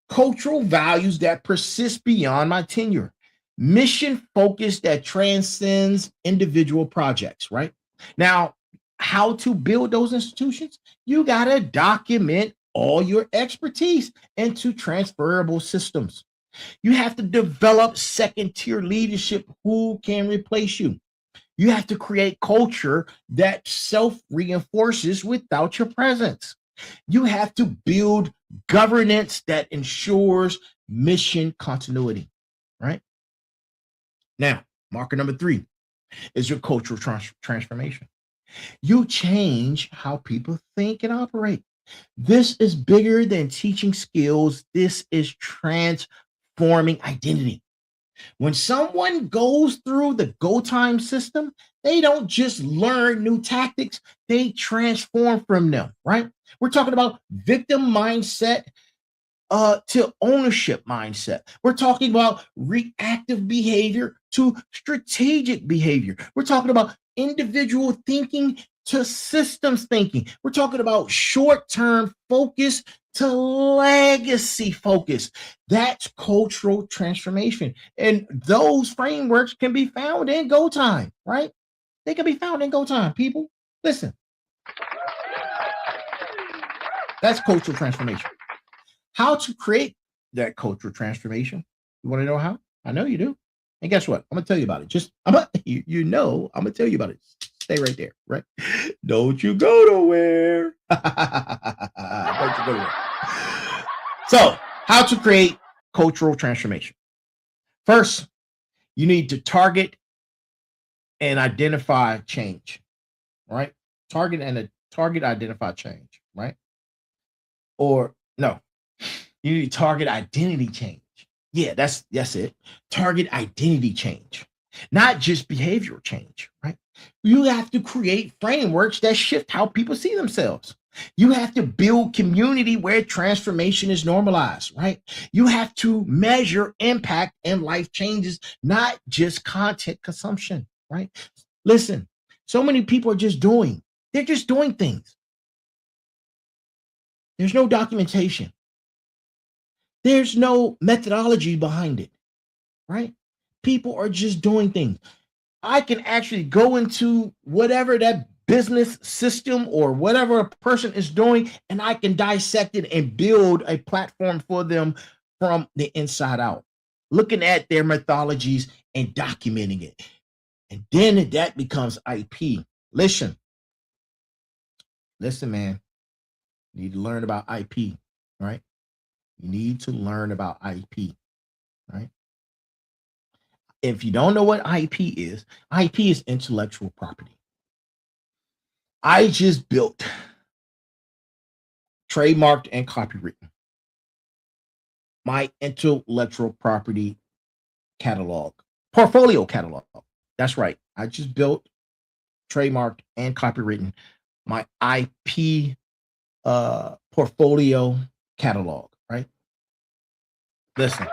Cultural values that persist beyond my tenure. Mission focus that transcends individual projects, right? Now, how to build those institutions, you got to document all your expertise into transferable systems. You have to develop second tier leadership who can replace you. You have to create culture that self reinforces without your presence. You have to build governance that ensures mission continuity, right? Now, marker number 3 is your cultural transformation. You change how people think and operate. This is bigger than teaching skills. This is transforming identity. When someone goes through the go time system, they don't just learn new tactics, they transform from them, right? We're talking about victim mindset to ownership mindset. We're talking about reactive behavior to strategic behavior. We're talking about individual thinking to systems thinking. We're talking about short-term focus to legacy focus. That's cultural transformation. And those frameworks can be found in Go Time, right? They can be found in Go Time, people. Listen. That's cultural transformation. How to create that cultural transformation? You want to know how? I know you do. And guess what? I'm gonna tell you about it. I'm gonna tell you about it. Stay right there, right? Don't you go nowhere. Don't you go nowhere. So, how to create cultural transformation? First, you need to target and identify change, right? Target, identify change, right? Or no, you need to target identity change. Yeah, that's it. Target identity change, not just behavioral change, right? You have to create frameworks that shift how people see themselves. You have to build community where transformation is normalized, right? You have to measure impact and life changes, not just content consumption, right? Listen, so many people are just doing, they're just doing things. There's no documentation. There's no methodology behind it, right? People are just doing things. I can actually go into whatever that business system or whatever a person is doing, and I can dissect it and build a platform for them from the inside out, looking at their methodologies and documenting it. And then that becomes IP. Listen, man, you need to learn about IP, right? You need to learn about IP, right? If you don't know what IP is intellectual property. I just built, trademarked, and copywritten my intellectual property portfolio catalog. That's right. I just built, trademarked, and copywritten my IP portfolio catalog, right? Listen,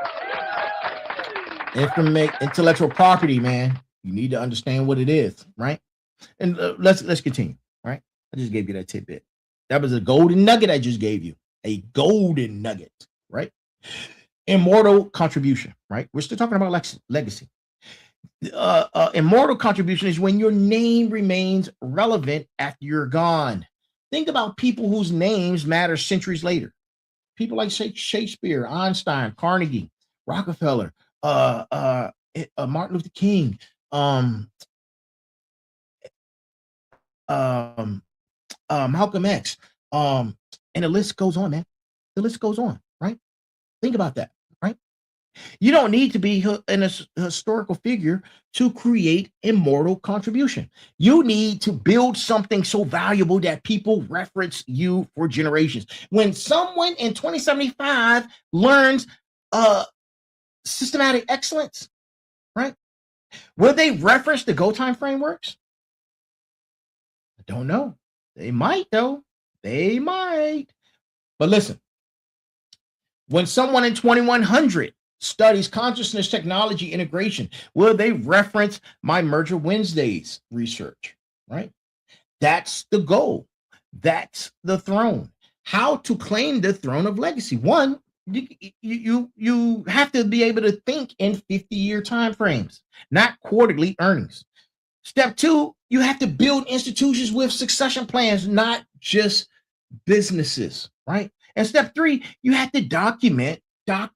intellectual property, man, you need to understand what it is, right? And let's continue, right? I just gave you that tidbit. That was a golden nugget I just gave you. A golden nugget, right? Immortal contribution, right? We're still talking about legacy. Immortal contribution is when your name remains relevant after you're gone. Think about people whose names matter centuries later. People like Shakespeare, Einstein, Carnegie, Rockefeller, Martin Luther King, Malcolm X, and the list goes on, man. The list goes on, right? Think about that, right? You don't need to be a historical figure to create immortal contribution. You need to build something so valuable that people reference you for generations. When someone in 2075 learns systematic excellence, right? Will they reference the Go Time frameworks? I don't know. They might, though. They might. But listen, when someone in 2100 studies consciousness technology integration, will they reference my Merger Wednesdays research, right? That's the goal. That's the throne. How to claim the throne of legacy. One, you have to be able to think in 50-year time frames, not quarterly earnings. Step two, you have to build institutions with succession plans, not just businesses, right? And step three, you have to document your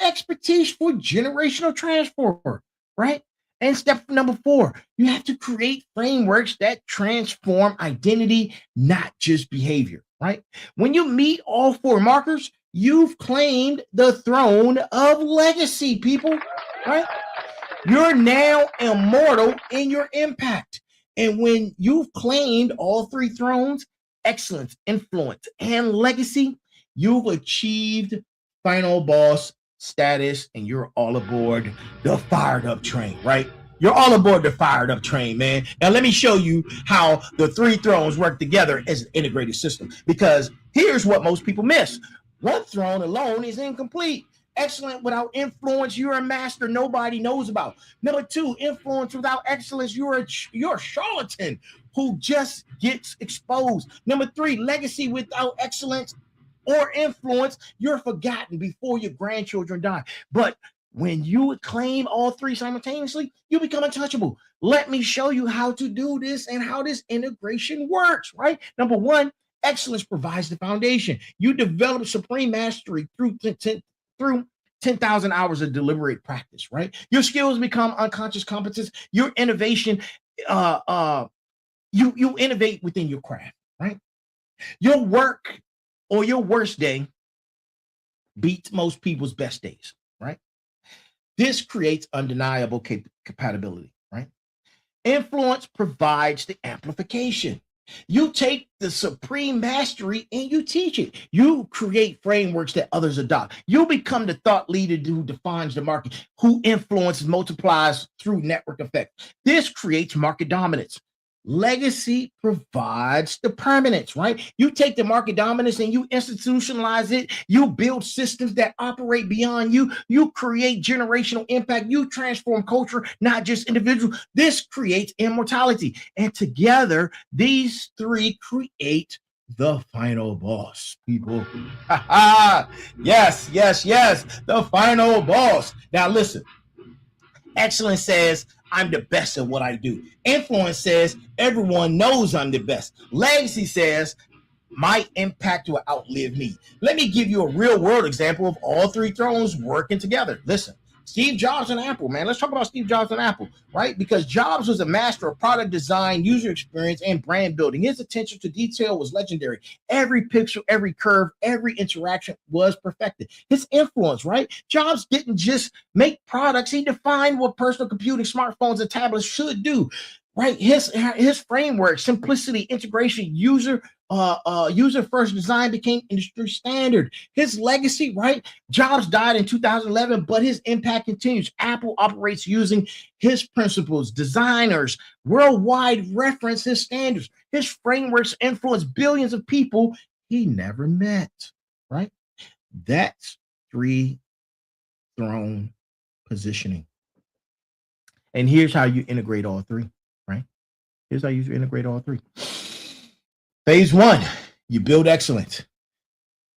expertise for generational transfer, right? And step number four, you have to create frameworks that transform identity, not just behavior, right? When you meet all four markers, you've claimed the throne of legacy, people, right? You're now immortal in your impact. And when you've claimed all three thrones, excellence, influence, and legacy, you've achieved final boss status and you're all aboard the fired up train, right? You're all aboard the fired up train, man. Now, let me show you how the three thrones work together as an integrated system, because here's what most people miss. One throne alone is incomplete. Excellent without influence, you're a master nobody knows about. Number two, influence without excellence, you're a charlatan who just gets exposed. Number three, legacy without excellence or influence, you're forgotten before your grandchildren die. But when you claim all three simultaneously, you become untouchable. Let me show you how to do this and how this integration works, right? Number one, excellence provides the foundation. You develop supreme mastery through 10,000 hours of deliberate practice, right? Your skills become unconscious competence. Your innovation, you innovate within your craft, right? Your work or your worst day beats most people's best days, right? This creates undeniable compatibility, right? Influence provides the amplification. You take the supreme mastery and you teach it. You create frameworks that others adopt. You become the thought leader who defines the market, who influences, multiplies through network effect. This creates market dominance. Legacy provides the permanence, right? You take the market dominance and you institutionalize it. You build systems that operate beyond you. You create generational impact. You transform culture, not just individual. This creates immortality. And together, these three create the final boss, people. Yes, yes, yes. The final boss. Now, listen. Excellence says, I'm the best at what I do. Influence says, everyone knows I'm the best. Legacy says, my impact will outlive me. Let me give you a real world example of all three thrones working together. Listen, Steve Jobs and Apple, man. Let's talk about Steve Jobs and Apple, right? Because Jobs was a master of product design, user experience, and brand building. His attention to detail was legendary. Every pixel, every curve, every interaction was perfected. His influence, right? Jobs didn't just make products. He defined what personal computing, smartphones, and tablets should do, right? His framework, simplicity, integration, user first design became industry standard. His legacy, right? Jobs died in 2011, but his impact continues. Apple operates using his principles. Designers worldwide reference his standards. His frameworks influence billions of people he never met, right? That's three throne positioning. And here's how you integrate all three, right? Here's how you integrate all three. Phase one, you build excellence.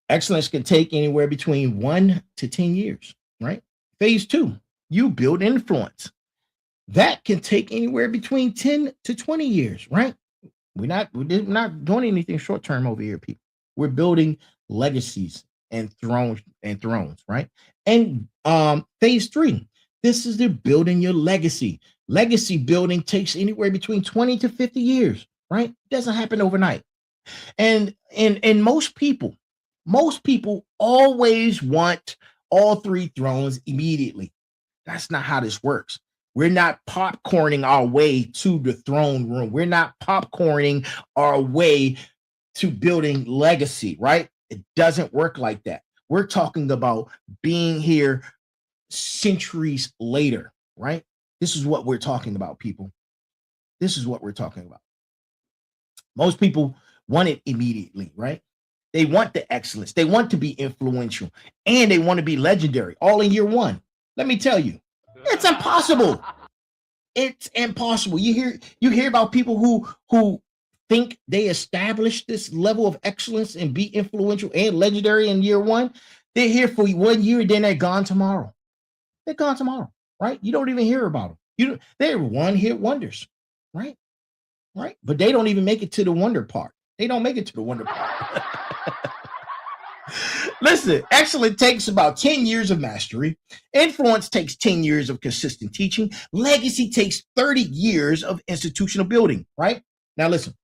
Excellence can take anywhere between 1 to 10 years, right? Phase two, you build influence. That can take anywhere between 10 to 20 years, right? We're not doing anything short term over here, people. We're building legacies and thrones, right? And phase three, this is the building your legacy. Legacy building takes anywhere between 20 to 50 years, right? It doesn't happen overnight. And most people always want all three thrones immediately. That's not how this works. We're not popcorning our way to the throne room. We're not popcorning our way to building legacy, right? It doesn't work like that. We're talking about being here centuries later, right? This is what we're talking about, people. This is what we're talking about. Most people want it immediately, right? They want the excellence. They want to be influential, and they want to be legendary all in year one. Let me tell you, it's impossible. It's impossible. You hear about people who think they established this level of excellence and be influential and legendary in year one. They're here for 1 year, then they're gone tomorrow. They're gone tomorrow, right? You don't even hear about them. They're one-hit wonders, right? Right. But they don't even make it to the wonder part. They don't make it to the wonder part. Listen, excellence takes about 10 years of mastery. Influence takes 10 years of consistent teaching. Legacy takes 30 years of institutional building, right? Now, listen,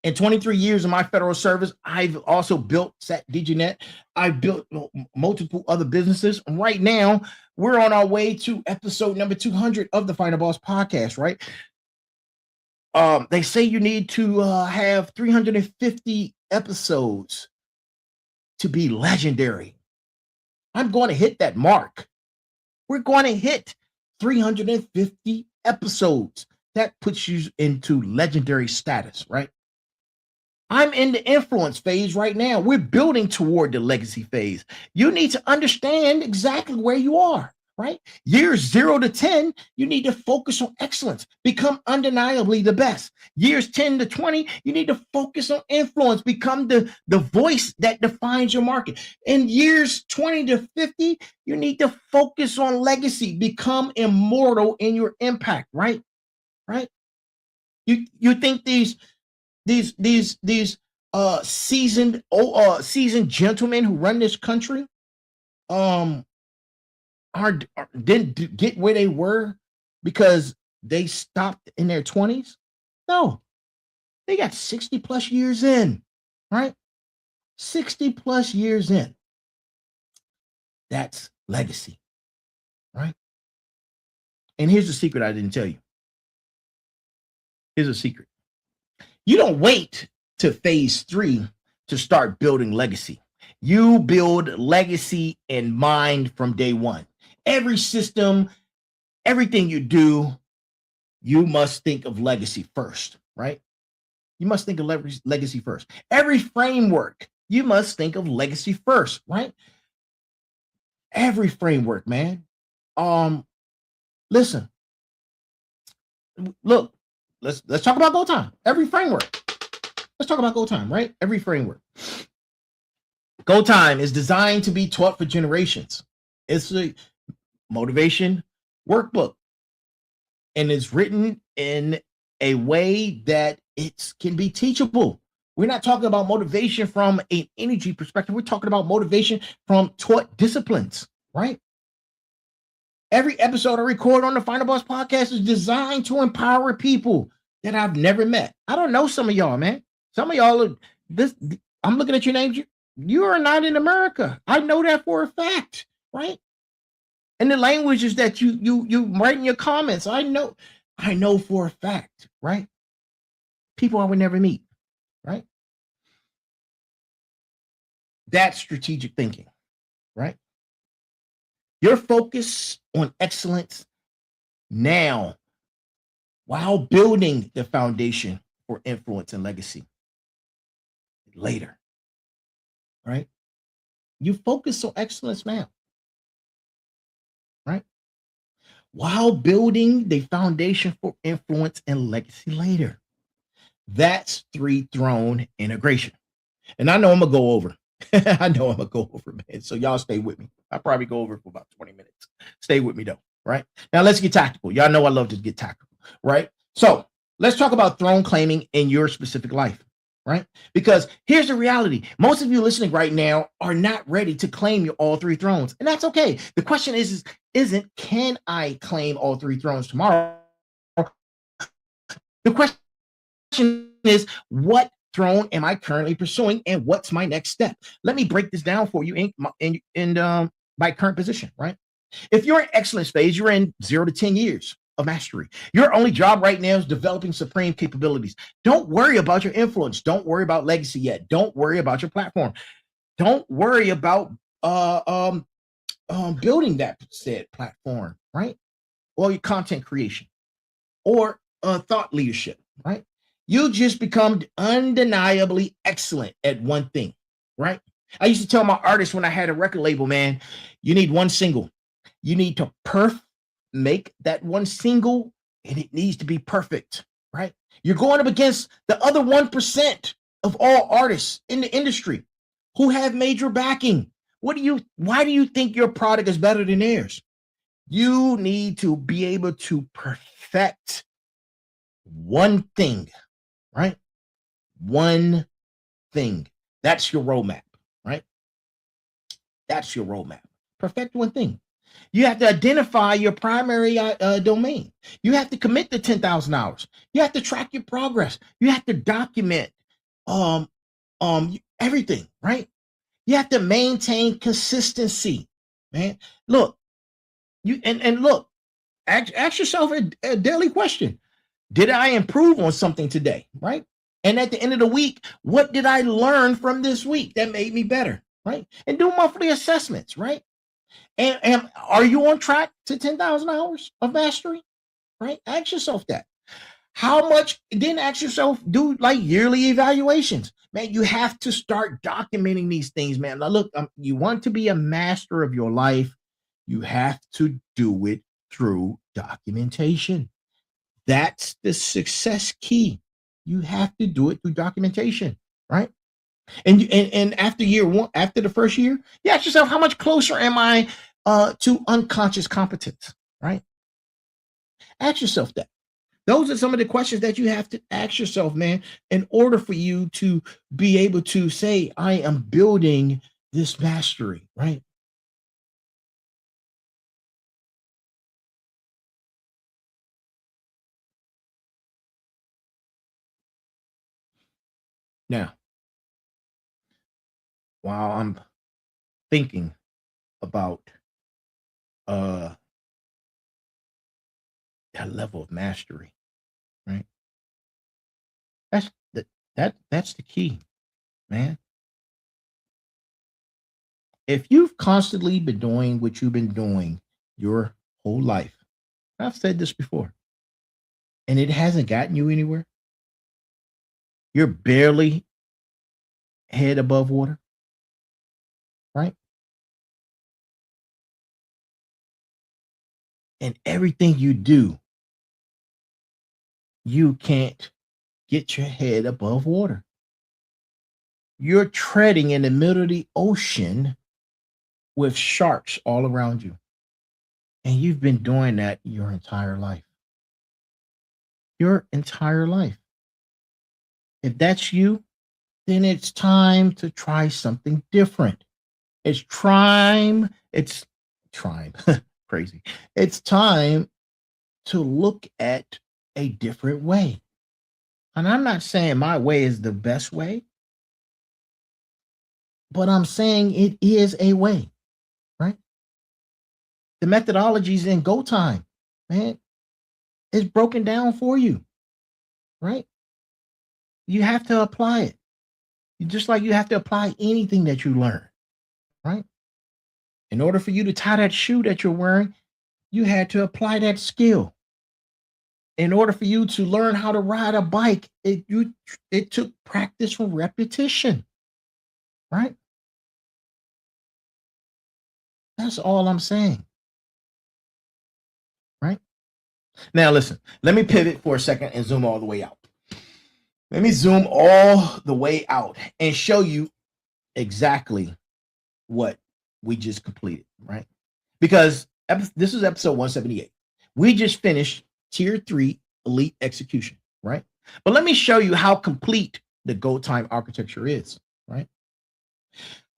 in 23 years of my federal service, I've also built DigiNet. I've built multiple other businesses. And right now, we're on our way to episode number 200 of the Final Boss podcast, right? They say you need to have 350 episodes to be legendary. I'm going to hit that mark. We're going to hit 350 episodes. That puts you into legendary status, right? I'm in the influence phase right now. We're building toward the legacy phase. You need to understand exactly where you are, right? Years 0 to 10, you need to focus on excellence, become undeniably the best. Years 10 to 20, you need to focus on influence, become the voice that defines your market. In years 20 to 50, you need to focus on legacy, become immortal in your impact, right? Right? You think these seasoned gentlemen who run this country didn't get where they were because they stopped in their 20s? No, they got 60 plus years in, right? 60 plus years in. That's legacy, right? And here's the secret I didn't tell you. Here's a secret. You don't wait to phase 3 to start building legacy. You build legacy in mind from day one. Every system, everything you do, you must think of legacy first, right? You must think of legacy first. Every framework, you must think of legacy first, right? Every framework, man. Listen. Look, let's talk about go time. Every framework. Let's talk about go time, right? Every framework. Go time is designed to be taught for generations. It's a motivation workbook, and it's written in a way that it can be teachable. We're not talking about motivation from an energy perspective. We're talking about motivation from taught disciplines, right? Every episode I record on the Final Boss podcast is designed to empower people that I've never met. I don't know some of y'all, man. Some of y'all are this. I'm looking at your names. You are not in America. I know that for a fact, right? And the languages that you write in your comments, I know for a fact, right? People I would never meet, right? That's strategic thinking, right? Your focus on excellence now while building the foundation for influence and legacy later, right? You focus on excellence now, right? While building the foundation for influence and legacy later. That's 3-throne integration. And I know I'm going to go over. I know I'm going to go over, man. So y'all stay with me. I'll probably go over for about 20 minutes. Stay with me, though, right? Now, let's get tactical. Y'all know I love to get tactical, right? So let's talk about throne claiming in your specific life, right? Because here's the reality. Most of you listening right now are not ready to claim all 3 thrones, and that's okay. The question isn't can I claim all 3 thrones tomorrow? The question is, what throne am I currently pursuing, and what's my next step? Let me break this down for you in my current position, right? If you're in excellence phase, you're in 0 to 10 years of mastery. Your only job right now is developing supreme capabilities. Don't worry about your influence. Don't worry about legacy yet. Don't worry about your platform. Don't worry about building that said platform, right? Or your content creation or thought leadership, right? You just become undeniably excellent at one thing, right? I used to tell my artists when I had a record label, man, you need one single. You need to make that one single, and it needs to be perfect, right? You're going up against the other 1% of all artists in the industry who have major backing. Why do you think your product is better than theirs? You need to be able to perfect one thing, right? One thing. That's your roadmap, right? That's your roadmap. Perfect one thing. You have to identify your primary domain. You have to commit to 10,000 hours. You have to track your progress. You have to document everything, right? You have to maintain consistency, man. Look, and look, ask yourself a daily question. Did I improve on something today, right? And at the end of the week, what did I learn from this week that made me better, right? And do monthly assessments, right? And are you on track to 10,000 hours of mastery, right? Ask yourself that. How much? Then ask yourself, do like yearly evaluations. Man, you have to start documenting these things, man. Now, look, you want to be a master of your life, you have to do it through documentation. That's the success key. You have to do it through documentation, right? And after year one, after the first year, you ask yourself, how much closer am I to unconscious competence, right? Ask yourself that. Those are some of the questions that you have to ask yourself, man, in order for you to be able to say, I am building this mastery, right? Now, while I'm thinking about uh that level of mastery, right? That's that's the key, man. If you've constantly been doing what you've been doing your whole life, I've said this before, and it hasn't gotten you anywhere, you're barely head above water, right? And everything you do, you can't get your head above water. You're treading in the middle of the ocean with sharks all around you. And you've been doing that your entire life. Your entire life. If that's you, then it's time to try something different. It's time, crazy. It's time to look at a different way. And I'm not saying my way is the best way, but I'm saying it is a way, right? The methodologies in Go Time, man, is broken down for you, right? You have to apply it. Just like you have to apply anything that you learn, right? In order for you to tie that shoe that you're wearing, you had to apply that skill. In order for you to learn how to ride a bike, it took practice from repetition, right? That's all I'm saying, right? Now listen, let me pivot for a second and zoom all the way out. Let me zoom all the way out and show you exactly what we just completed, right? Because this is episode 178. We just finished tier 3 elite execution, right? But let me show you how complete the Go Time architecture is, right?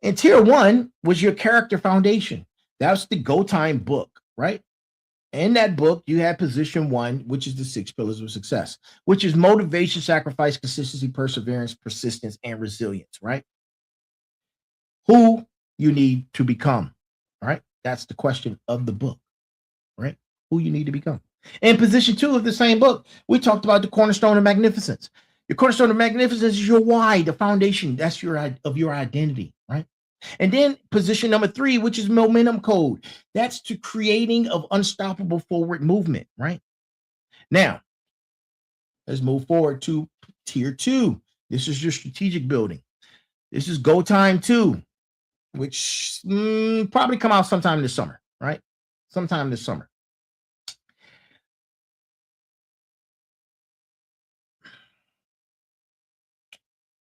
And tier 1 was your character foundation. That's the Go Time book, right? In that book, you had position 1, which is the 6 pillars of success, which is motivation, sacrifice, consistency, perseverance, persistence, and resilience, right? Who you need to become, right? That's the question of the book, right? Who you need to become. In position 2 of the same book, we talked about the cornerstone of magnificence. Your cornerstone of magnificence is your why, the foundation. That's your identity, right? And then position number 3, which is momentum code. That's to creating of unstoppable forward movement, right? Now, let's move forward to tier 2. This is your strategic building. This is Go Time 2, which probably come out sometime this summer, right? Sometime this summer.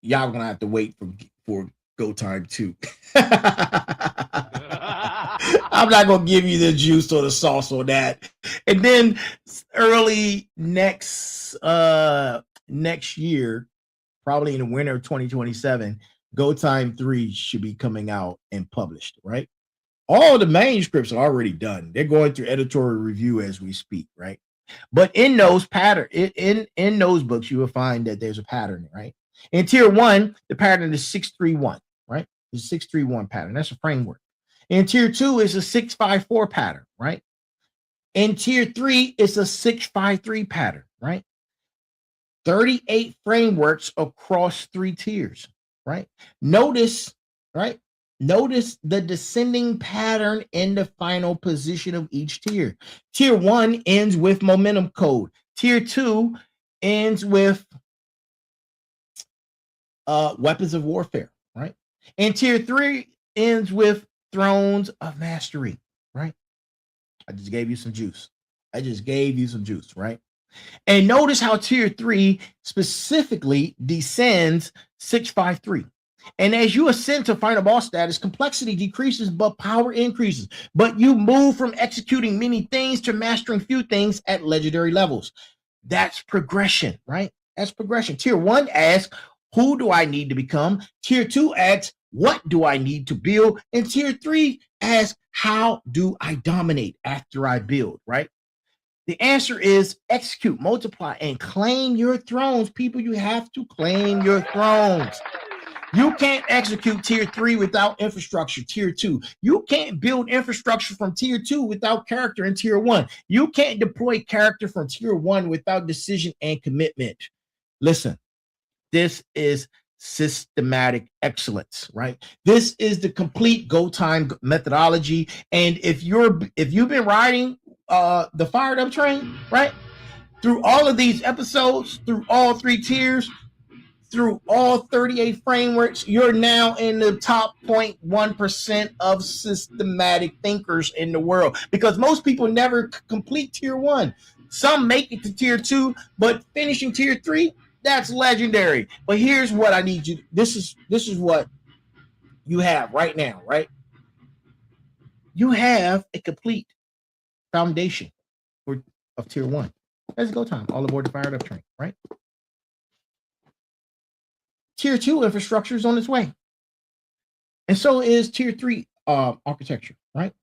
Y'all gonna have to wait for Go Time 2. I'm I'm not gonna give you the juice or the sauce on that. And then early next year, probably in the winter of 2027, Go Time 3 should be coming out and published, right? All the manuscripts are already done. They're going through editorial review as we speak, right? But in those in those books, you will find that there's a pattern, right? In tier 1, the pattern is 631, right? The 631 pattern. That's a framework. In tier 2 is a 654 pattern, right? In tier 3, it's a 653 pattern, right? 38 frameworks across 3 tiers, right? Notice, right? Notice the descending pattern in the final position of each tier. Tier 1 ends with momentum code. Tier 2 ends with weapons of warfare, right? And tier 3 ends with thrones of mastery, right? I just gave you some juice. Right? And notice how tier 3 specifically descends 653. And as you ascend to final boss status, complexity decreases, but power increases. But you move from executing many things to mastering few things at legendary levels. That's progression, right? That's progression. Tier 1 asks, who do I need to become? Tier 2 asks, what do I need to build? And tier 3 asks, how do I dominate after I build, right? The answer is execute, multiply, and claim your thrones. People, you have to claim your thrones. You can't execute tier 3 without infrastructure, tier 2. You can't build infrastructure from tier 2 without character in tier 1. You can't deploy character from tier 1 without decision and commitment. Listen, this is systematic excellence, right? This is the complete Go Time methodology. And if you've been riding the fired up train, right, through all of these episodes, through all 3 tiers, through all 38 frameworks, you're now in the top 0.1% of systematic thinkers in the world, because most people never complete tier 1. Some make it to tier 2, but finishing tier 3, that's legendary. But here's what I need you. This is what you have right now, right? You have a complete foundation of tier 1. Let's go time. All aboard the fired up train, right? Tier 2 infrastructure is on its way. And so is tier 3 architecture, right?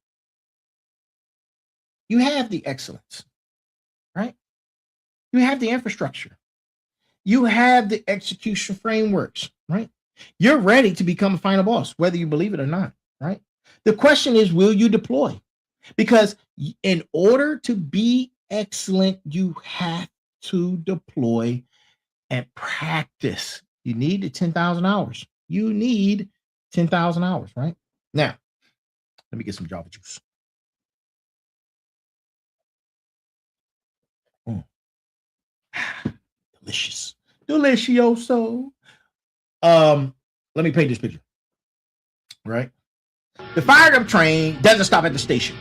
You have the excellence, right? You have the infrastructure. You have the execution frameworks, right? You're ready to become a final boss, whether you believe it or not, right? The question is, will you deploy? Because in order to be excellent, you have to deploy and practice. You need the 10,000 hours. You need 10,000 hours, right? Now, let me get some Java juice. Delicious. Delicioso. Let me paint this picture, right? The fired up train doesn't stop at the station.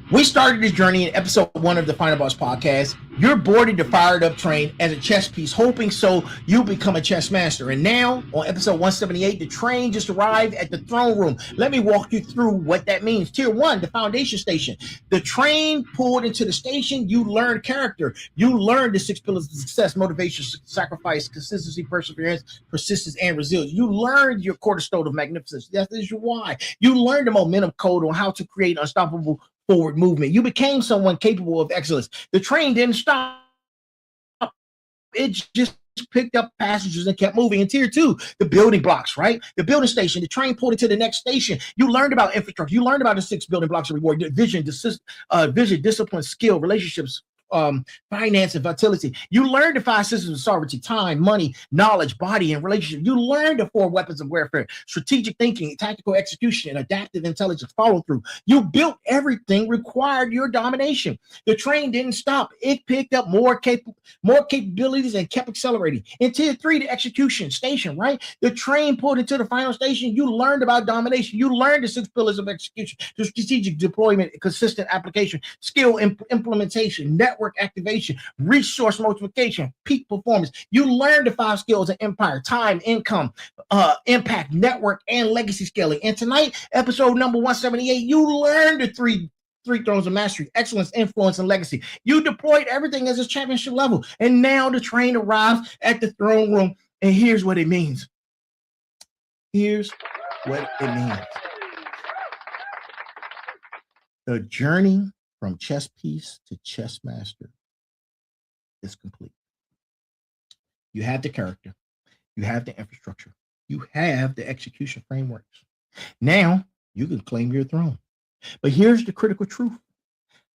We started this journey in episode 1 of the Final Boss podcast. You're boarding the fired up train as a chess piece, hoping so you become a chess master. And now on episode 178, the train just arrived at the throne room. Let me walk you through what that means. Tier 1, the foundation station. The train pulled into the station. You learn character. You learn the 6 pillars of success: motivation, sacrifice, consistency, perseverance, persistence, and resilience. You learned your cornerstone of magnificence. That is your why. You learned the momentum code on how to create unstoppable forward movement. You became someone capable of excellence. The train didn't stop. It just picked up passengers and kept moving. In tier 2, the building blocks, right? The building station, the train pulled into the next station. You learned about infrastructure. You learned about the 6 building blocks of reward: vision, discipline, skill, relationships, finance, and vitality. You learned the 5 systems of sovereignty: time, money, knowledge, body, and relationship. You learned the 4 weapons of warfare: strategic thinking, tactical execution, and adaptive intelligence, follow through. You built everything required your domination. The train didn't stop. It picked up more capabilities and kept accelerating. In tier 3, the execution station, right? The train pulled into the final station. You learned about domination. You learned the 6 pillars of execution: the strategic deployment, consistent application, skill implementation, network network activation, resource multiplication, peak performance. You learn the 5 skills of empire: time, income, impact, network, and legacy scaling. And tonight, episode number 178, you learn the three thrones of mastery: excellence, influence, and legacy. You deployed everything as a championship level. And now the train arrives at the throne room. And here's what it means. Here's what it means. The journey from chess piece to chess master is complete. You have the character, you have the infrastructure, you have the execution frameworks. Now you can claim your throne. But here's the critical truth: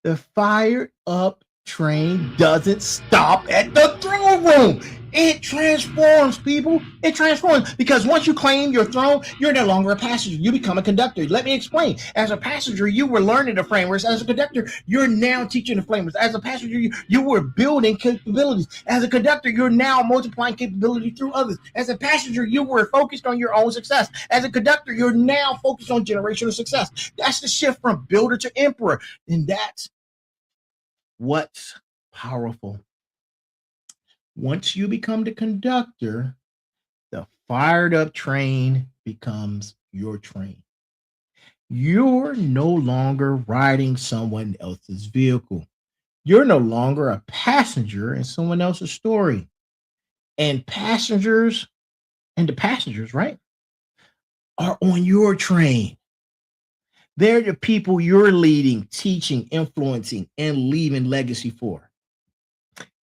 the fired up train doesn't stop at the throne room. It transforms, people. It transforms, because once you claim your throne, you're no longer a passenger. You become a conductor. Let me explain. As a passenger, you were learning the frameworks. As a conductor, you're now teaching the frameworks. As a passenger, you were building capabilities. As a conductor, you're now multiplying capability through others. As a passenger, you were focused on your own success. As a conductor, you're now focused on generational success. That's the shift from builder to emperor. And that's what's powerful. Once you become the conductor, the fired up train becomes your train. You're no longer riding someone else's vehicle. You're no longer a passenger in someone else's story. And the passengers, right, are on your train. They're the people you're leading, teaching, influencing, and leaving legacy for.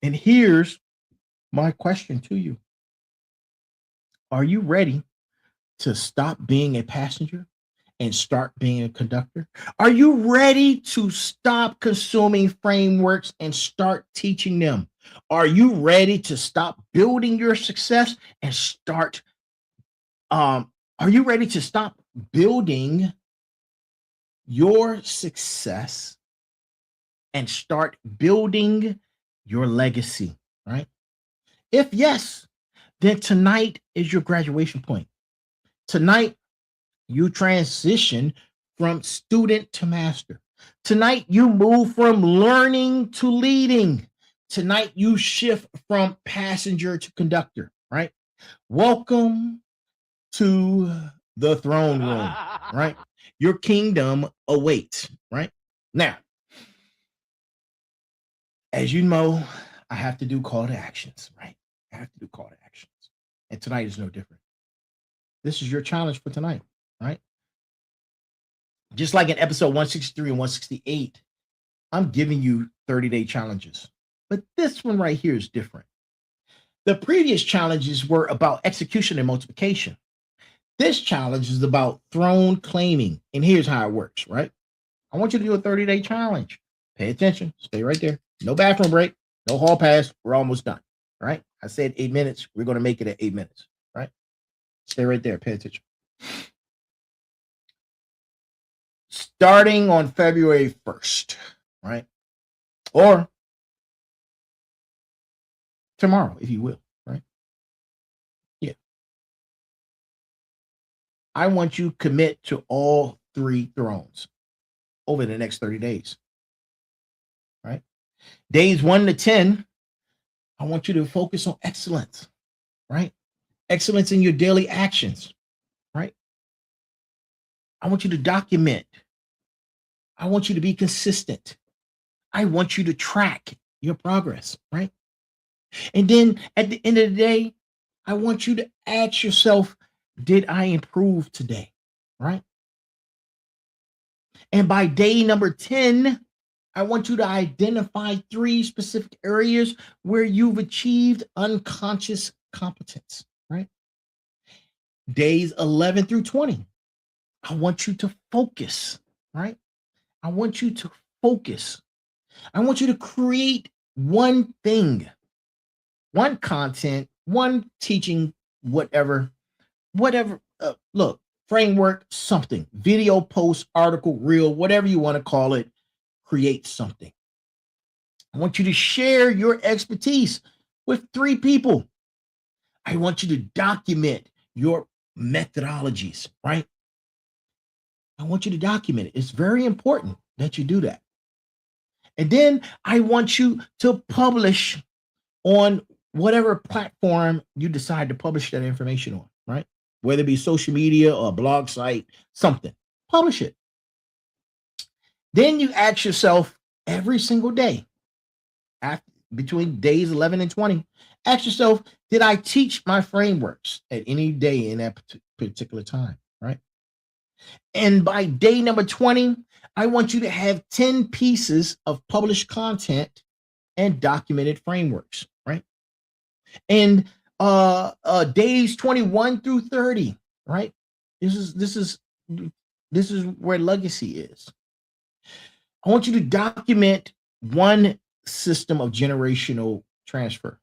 And here's my question to you. Are you ready to stop being a passenger and start being a conductor? Are you ready to stop consuming frameworks and start teaching them? Are you ready to stop building your success and start are you ready to stop building your success and start building your legacy, right? If yes, then tonight is your graduation point. Tonight, you transition from student to master. Tonight, you move from learning to leading. Tonight, you shift from passenger to conductor, right? Welcome to the throne room, right? Your kingdom awaits, right? Now, as you know, I have to do call to actions, right? I have to do call to actions. And tonight is no different. This is your challenge for tonight, right? Just like in episode 163 and 168, I'm giving you 30-day challenges. But this one right here is different. The previous challenges were about execution and multiplication. This challenge is about throne claiming. And here's how it works, right? I want you to do a 30-day challenge. Pay attention. Stay right there. No bathroom break. No hall pass. We're almost done. Right? I said 8 minutes. We're going to make it at 8 minutes. Right? Stay right there. Pay attention. Starting on February 1st. Right? Or tomorrow, if you will. Right? Yeah. I want you to commit to all 3 thrones over the next 30 days. Right? Days 1 to 10, I want you to focus on excellence, right? Excellence in your daily actions, right? I want you to document. I want you to be consistent. I want you to track your progress, right? And then at the end of the day, I want you to ask yourself, did I improve today, right? And by day number 10, I want you to identify 3 specific areas where you've achieved unconscious competence, right? Days 11 through 20, I want you to focus, right? I want you to focus. I want you to create one thing, one content, one teaching, whatever, look, framework, something, video, post, article, reel, whatever you want to call it. Create something. I want you to share your expertise with 3 people. I want you to document your methodologies, right? I want you to document it. It's very important that you do that. And then I want you to publish on whatever platform you decide to publish that information on, right? Whether it be social media or a blog site, something, publish it. Then you ask yourself every single day, between days 11 and 20, ask yourself, did I teach my frameworks at any day in that particular time, right? And by day number 20, I want you to have 10 pieces of published content and documented frameworks, right? And days 21 through 30, right? This is where legacy is. I want you to document one system of generational transfer.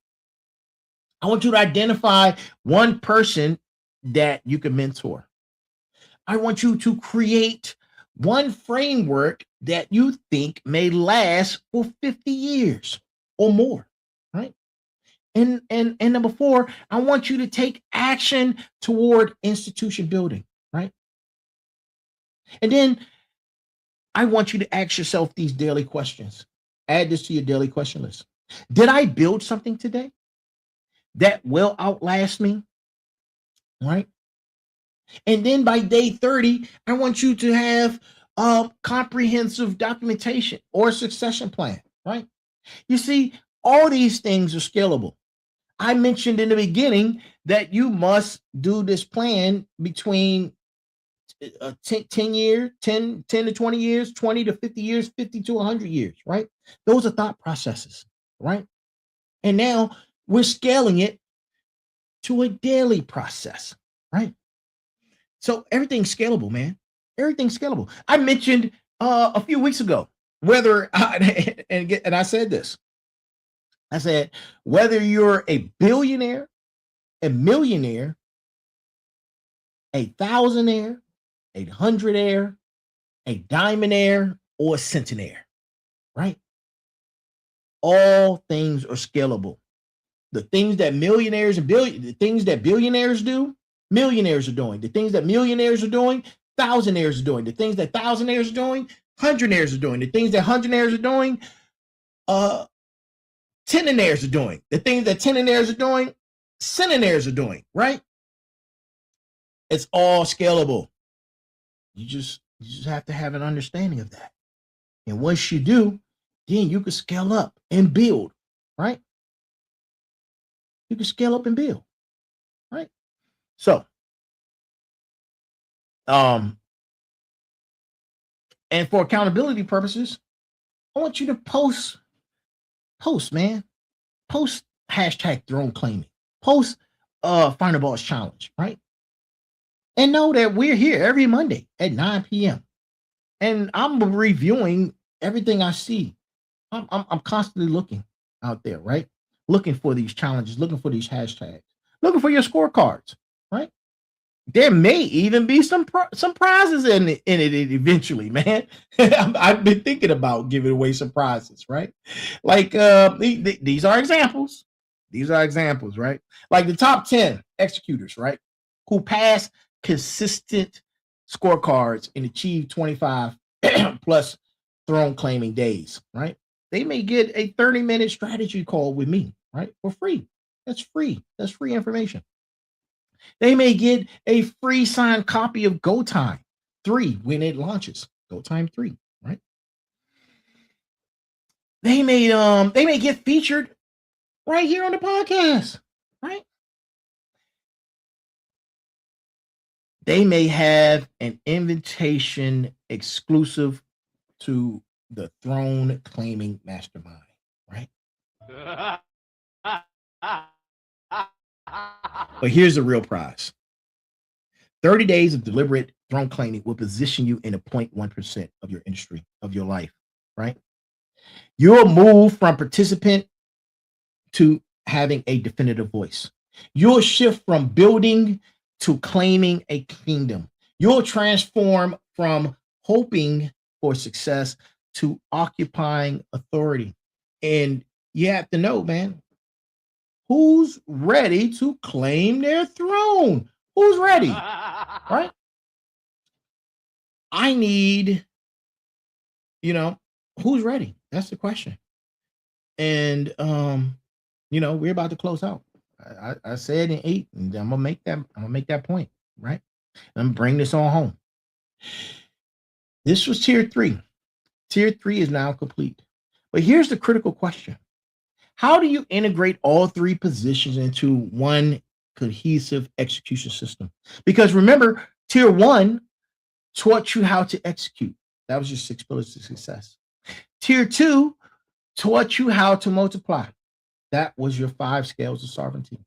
I want you to identify one person that you can mentor. I want you to create one framework that you think may last for 50 years or more, right? And number 4, I want you to take action toward institution building, right? And then I want you to ask yourself these daily questions. Add this to your daily question list. Did I build something today that will outlast me? Right? And then by day 30, I want you to have a comprehensive documentation or succession plan, right? You see, all these things are scalable. I mentioned in the beginning that you must do this plan between 10 years, 10 to 20 years, 20 to 50 years, 50 to 100 years, right? Those are thought processes, right? And now we're scaling it to a daily process, right? So everything's scalable, man. Everything's scalable. I mentioned a few weeks ago whether and I said this. I said whether you're a billionaire, a millionaire, a thousandaire, a hundredaire, a diamondaire, or a centenaire, right? All things are scalable. The things that millionaires and the things that billionaires do, millionaires are doing. The things that millionaires are doing, thousandaires are doing. The things that thousandaires are doing, hundredaires are doing. The things that hundredaires are doing, teninaires are doing. The things that teninaires are doing, centenaires are doing, right? It's all scalable. You just have to have an understanding of that. And once you do, then you can scale up and build, right? You can scale up and build, right? So, and for accountability purposes, I want you to post, man. Post hashtag throne claiming. Post Find a Boss Challenge, right? And know that we're here every Monday at 9 p.m. And I'm reviewing everything I see. I'm constantly looking out there, right? Looking for these challenges, looking for these hashtags, looking for your scorecards, right? There may even be some prizes in it eventually, man. I've been thinking about giving away some prizes, right? Like these are examples. These are examples, right? Like the top 10 executors, right? Who pass consistent scorecards and achieve 25 plus throne claiming days, right? They may get a 30-minute strategy call with me, right? For free. That's free. That's free information. They may get a free signed copy of Go Time 3 when it launches. Go Time 3, right? They may get featured right here on the podcast, right? They may have an invitation exclusive to the throne claiming mastermind, right? But here's the real prize. 30 days of deliberate throne claiming will position you in the 0.1% of your industry, of your life, right? You'll move from participant to having a definitive voice. You'll shift from building to claiming a kingdom. You'll transform from hoping for success to occupying authority. And you have to know, man, who's ready to claim their throne? Who's ready? Right? I need, who's ready? That's the question. And we're about to close out. I said in 8, and I'm gonna make that point, right? I'm gonna bring this on home. This was tier 3. Tier 3 is now complete. But here's the critical question. How do you integrate all 3 positions into one cohesive execution system? Because remember, tier 1 taught you how to execute. That was your 6 pillars of success. Tier 2 taught you how to multiply. That was your 5 scales of sovereignty.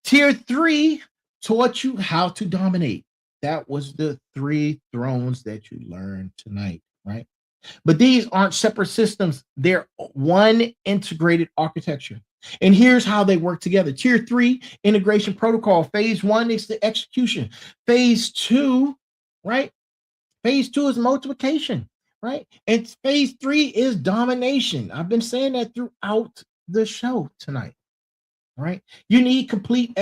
Tier 3 taught you how to dominate. That was the 3 thrones that you learned tonight, right? But these aren't separate systems. They're one integrated architecture. And here's how they work together. Tier 3, integration protocol. Phase 1 is the execution. Phase 2, right? Phase 2 is multiplication, right? And phase 3 is domination. I've been saying that throughout the show tonight, right? You need complete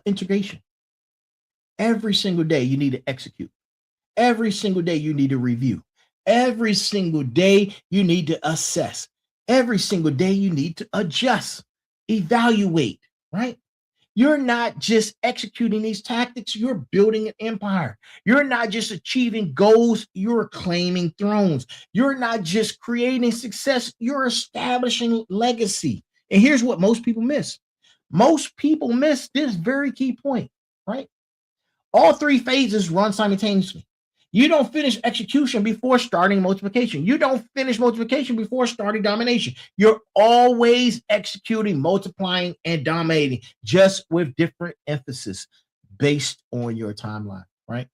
integration. Every single day you need to execute. Every single day you need to review. Every single day you need to assess. Every single day you need to adjust, evaluate, right? You're not just executing these tactics, you're building an empire. You're not just achieving goals, you're claiming thrones. You're not just creating success, you're establishing legacy. And here's what most people miss. Most people miss this very key point, right? All 3 phases run simultaneously. You don't finish execution before starting multiplication. You don't finish multiplication before starting domination. You're always executing, multiplying, and dominating, just with different emphasis based on your timeline, right?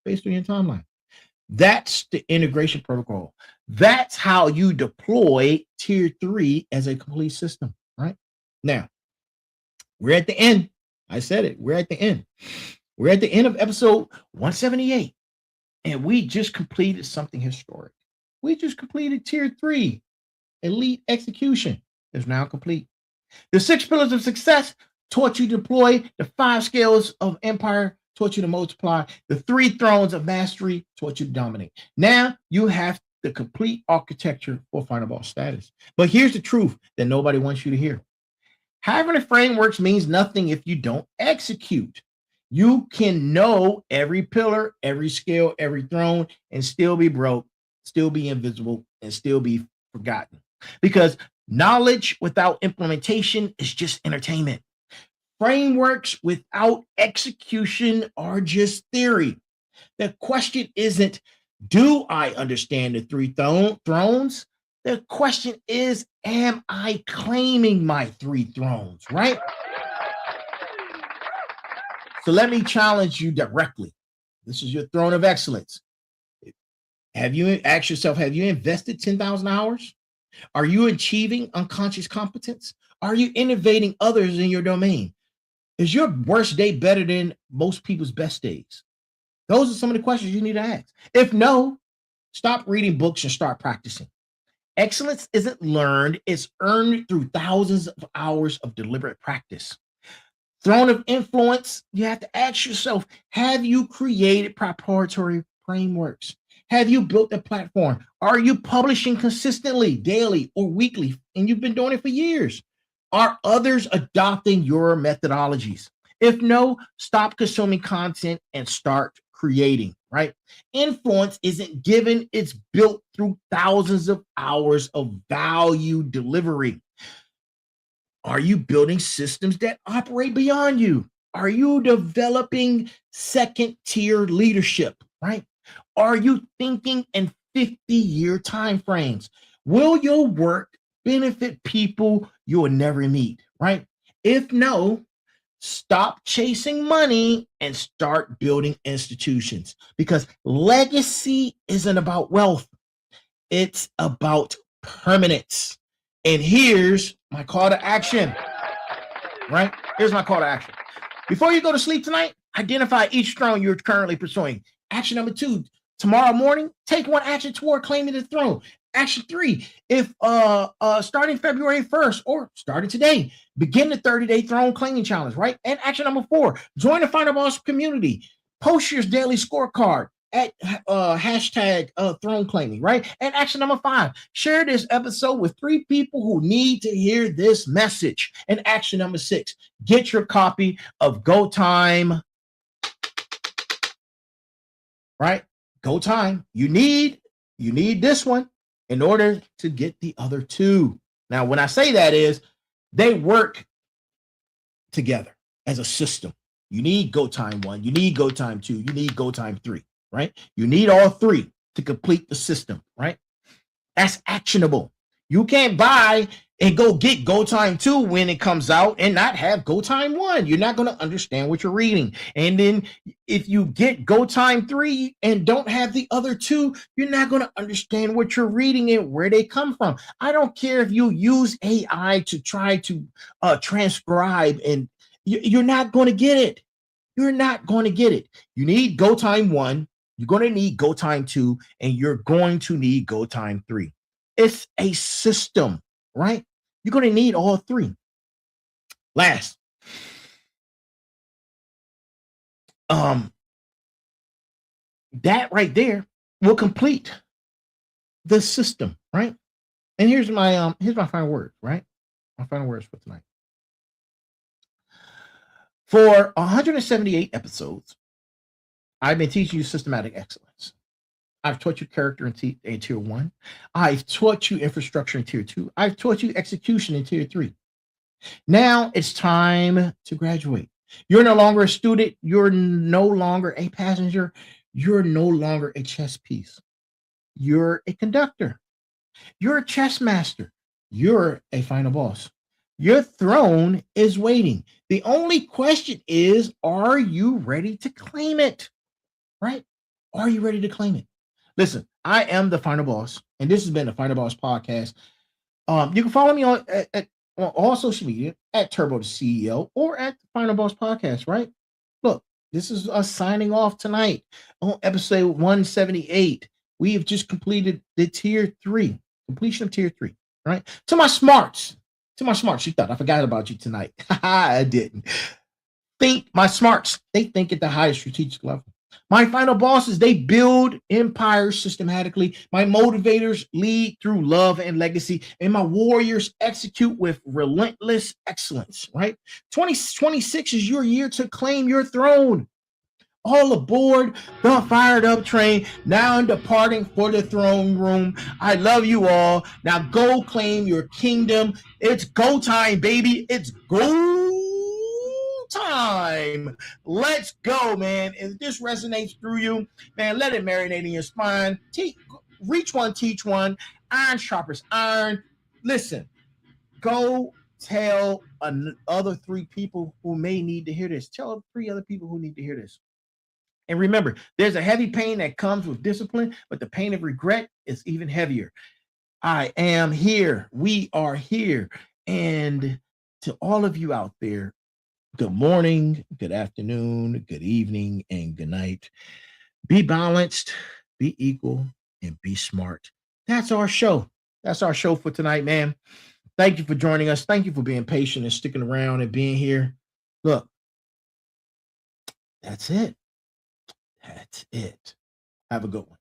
Based on your timeline. That's the integration protocol. That's how you deploy tier 3 as a complete system, right? Now, we're at the end. I said it. We're at the end. We're at the end of episode 178. And we just completed something historic. We just completed tier 3. Elite execution is now complete. The 6 pillars of success taught you to deploy. The 5 scales of empire taught you to multiply. The 3 thrones of mastery taught you to dominate. Now you have the complete architecture for final boss status. But here's the truth that nobody wants you to hear. Having a framework means nothing if you don't execute. You can know every pillar, every scale, every throne, and still be broke, still be invisible, and still be forgotten. Because knowledge without implementation is just entertainment. Frameworks without execution are just theory. The question isn't, do I understand the 3 thrones? The question is, am I claiming my 3 thrones, right? So let me challenge you directly. This is your throne of excellence. Have you asked yourself, have you invested 10,000 hours? Are you achieving unconscious competence? Are you innovating others in your domain? Is your worst day better than most people's best days? Those are some of the questions you need to ask. If no, stop reading books and start practicing. Excellence isn't learned, it's earned through thousands of hours of deliberate practice. Throne of influence, you have to ask yourself, have you created proprietary frameworks? Have you built a platform? Are you publishing consistently, daily or weekly? And you've been doing it for years. Are others adopting your methodologies? If no, stop consuming content and start creating, right? Influence isn't given, it's built through thousands of hours of value delivery. Are you building systems that operate beyond you? Are you developing second-tier leadership, right? Are you thinking in 50-year timeframes? Will your work benefit people you will never meet, right? If no, stop chasing money and start building institutions, because legacy isn't about wealth. It's about permanence. And here's my call to action, right? Here's my call to action. Before you go to sleep tonight, identify each throne you're currently pursuing. Action number 2, tomorrow morning, take 1 action toward claiming the throne. Action 3, if starting February 1st or starting today, begin the 30-day throne claiming challenge, right? And action number 4, join the Final Boss community. Post your daily scorecard. at hashtag throne claiming, right? And action number 5, share this episode with 3 people who need to hear this message. And action number 6, get your copy of Go Time, right? Go Time. You need this one in order to get the other 2. Now, when I say that is they work together as a system. You need Go Time 1, you need Go Time 2, you need Go Time 3, right? You need all 3 to complete the system, right? That's actionable. You can't buy and go get Go Time 2 when it comes out and not have Go Time 1. You're not going to understand what you're reading. And then if you get Go Time 3 and don't have the other 2, you're not going to understand what you're reading and where they come from. I don't care if you use AI to try to transcribe, and you're not going to get it. You're not going to get it. You need Go Time 1, you're going to need Go Time 2, and you're going to need Go Time 3. It's a system, right? You're going to need all 3. Last, that right there will complete the system, right? And here's my final word, right? My final words for tonight. For 178 episodes, I've been teaching you systematic excellence. I've taught you character in tier 1. I've taught you infrastructure in tier 2. I've taught you execution in tier 3. Now it's time to graduate. You're no longer a student. You're no longer a passenger. You're no longer a chess piece. You're a conductor. You're a chess master. You're a final boss. Your throne is waiting. The only question is, are you ready to claim it? Right? Are you ready to claim it? Listen, I am the Final Boss, and this has been the Final Boss podcast. You can follow me on all social media at Turbo the CEO or at the Final Boss podcast, right? Look, this is us signing off tonight on episode 178. We have just completed the tier 3, completion of tier 3, right? To my smarts, you thought I forgot about you tonight. I didn't. My smarts, they think at the highest strategic level. My final bosses, they build empires systematically. My motivators lead through love and legacy. And my warriors execute with relentless excellence, right? 2026 is your year to claim your throne. All aboard the fired up train, now departing for the throne room. I love you all. Now go claim your kingdom. It's go time, baby. It's go time. Let's go, man. If this resonates through you, man, let it marinate in your spine. Reach one, teach one. Iron sharpens iron. Listen, go tell other 3 people who may need to hear this. Tell 3 other people who need to hear this. And remember, there's a heavy pain that comes with discipline, but the pain of regret is even heavier. I am here. We are here. And to all of you out there, good morning, good afternoon, good evening, and good night. Be balanced, be equal, and be smart. That's our show. That's our show for tonight, man. Thank you for joining us. Thank you for being patient and sticking around and being here. Look, that's it. That's it. Have a good one.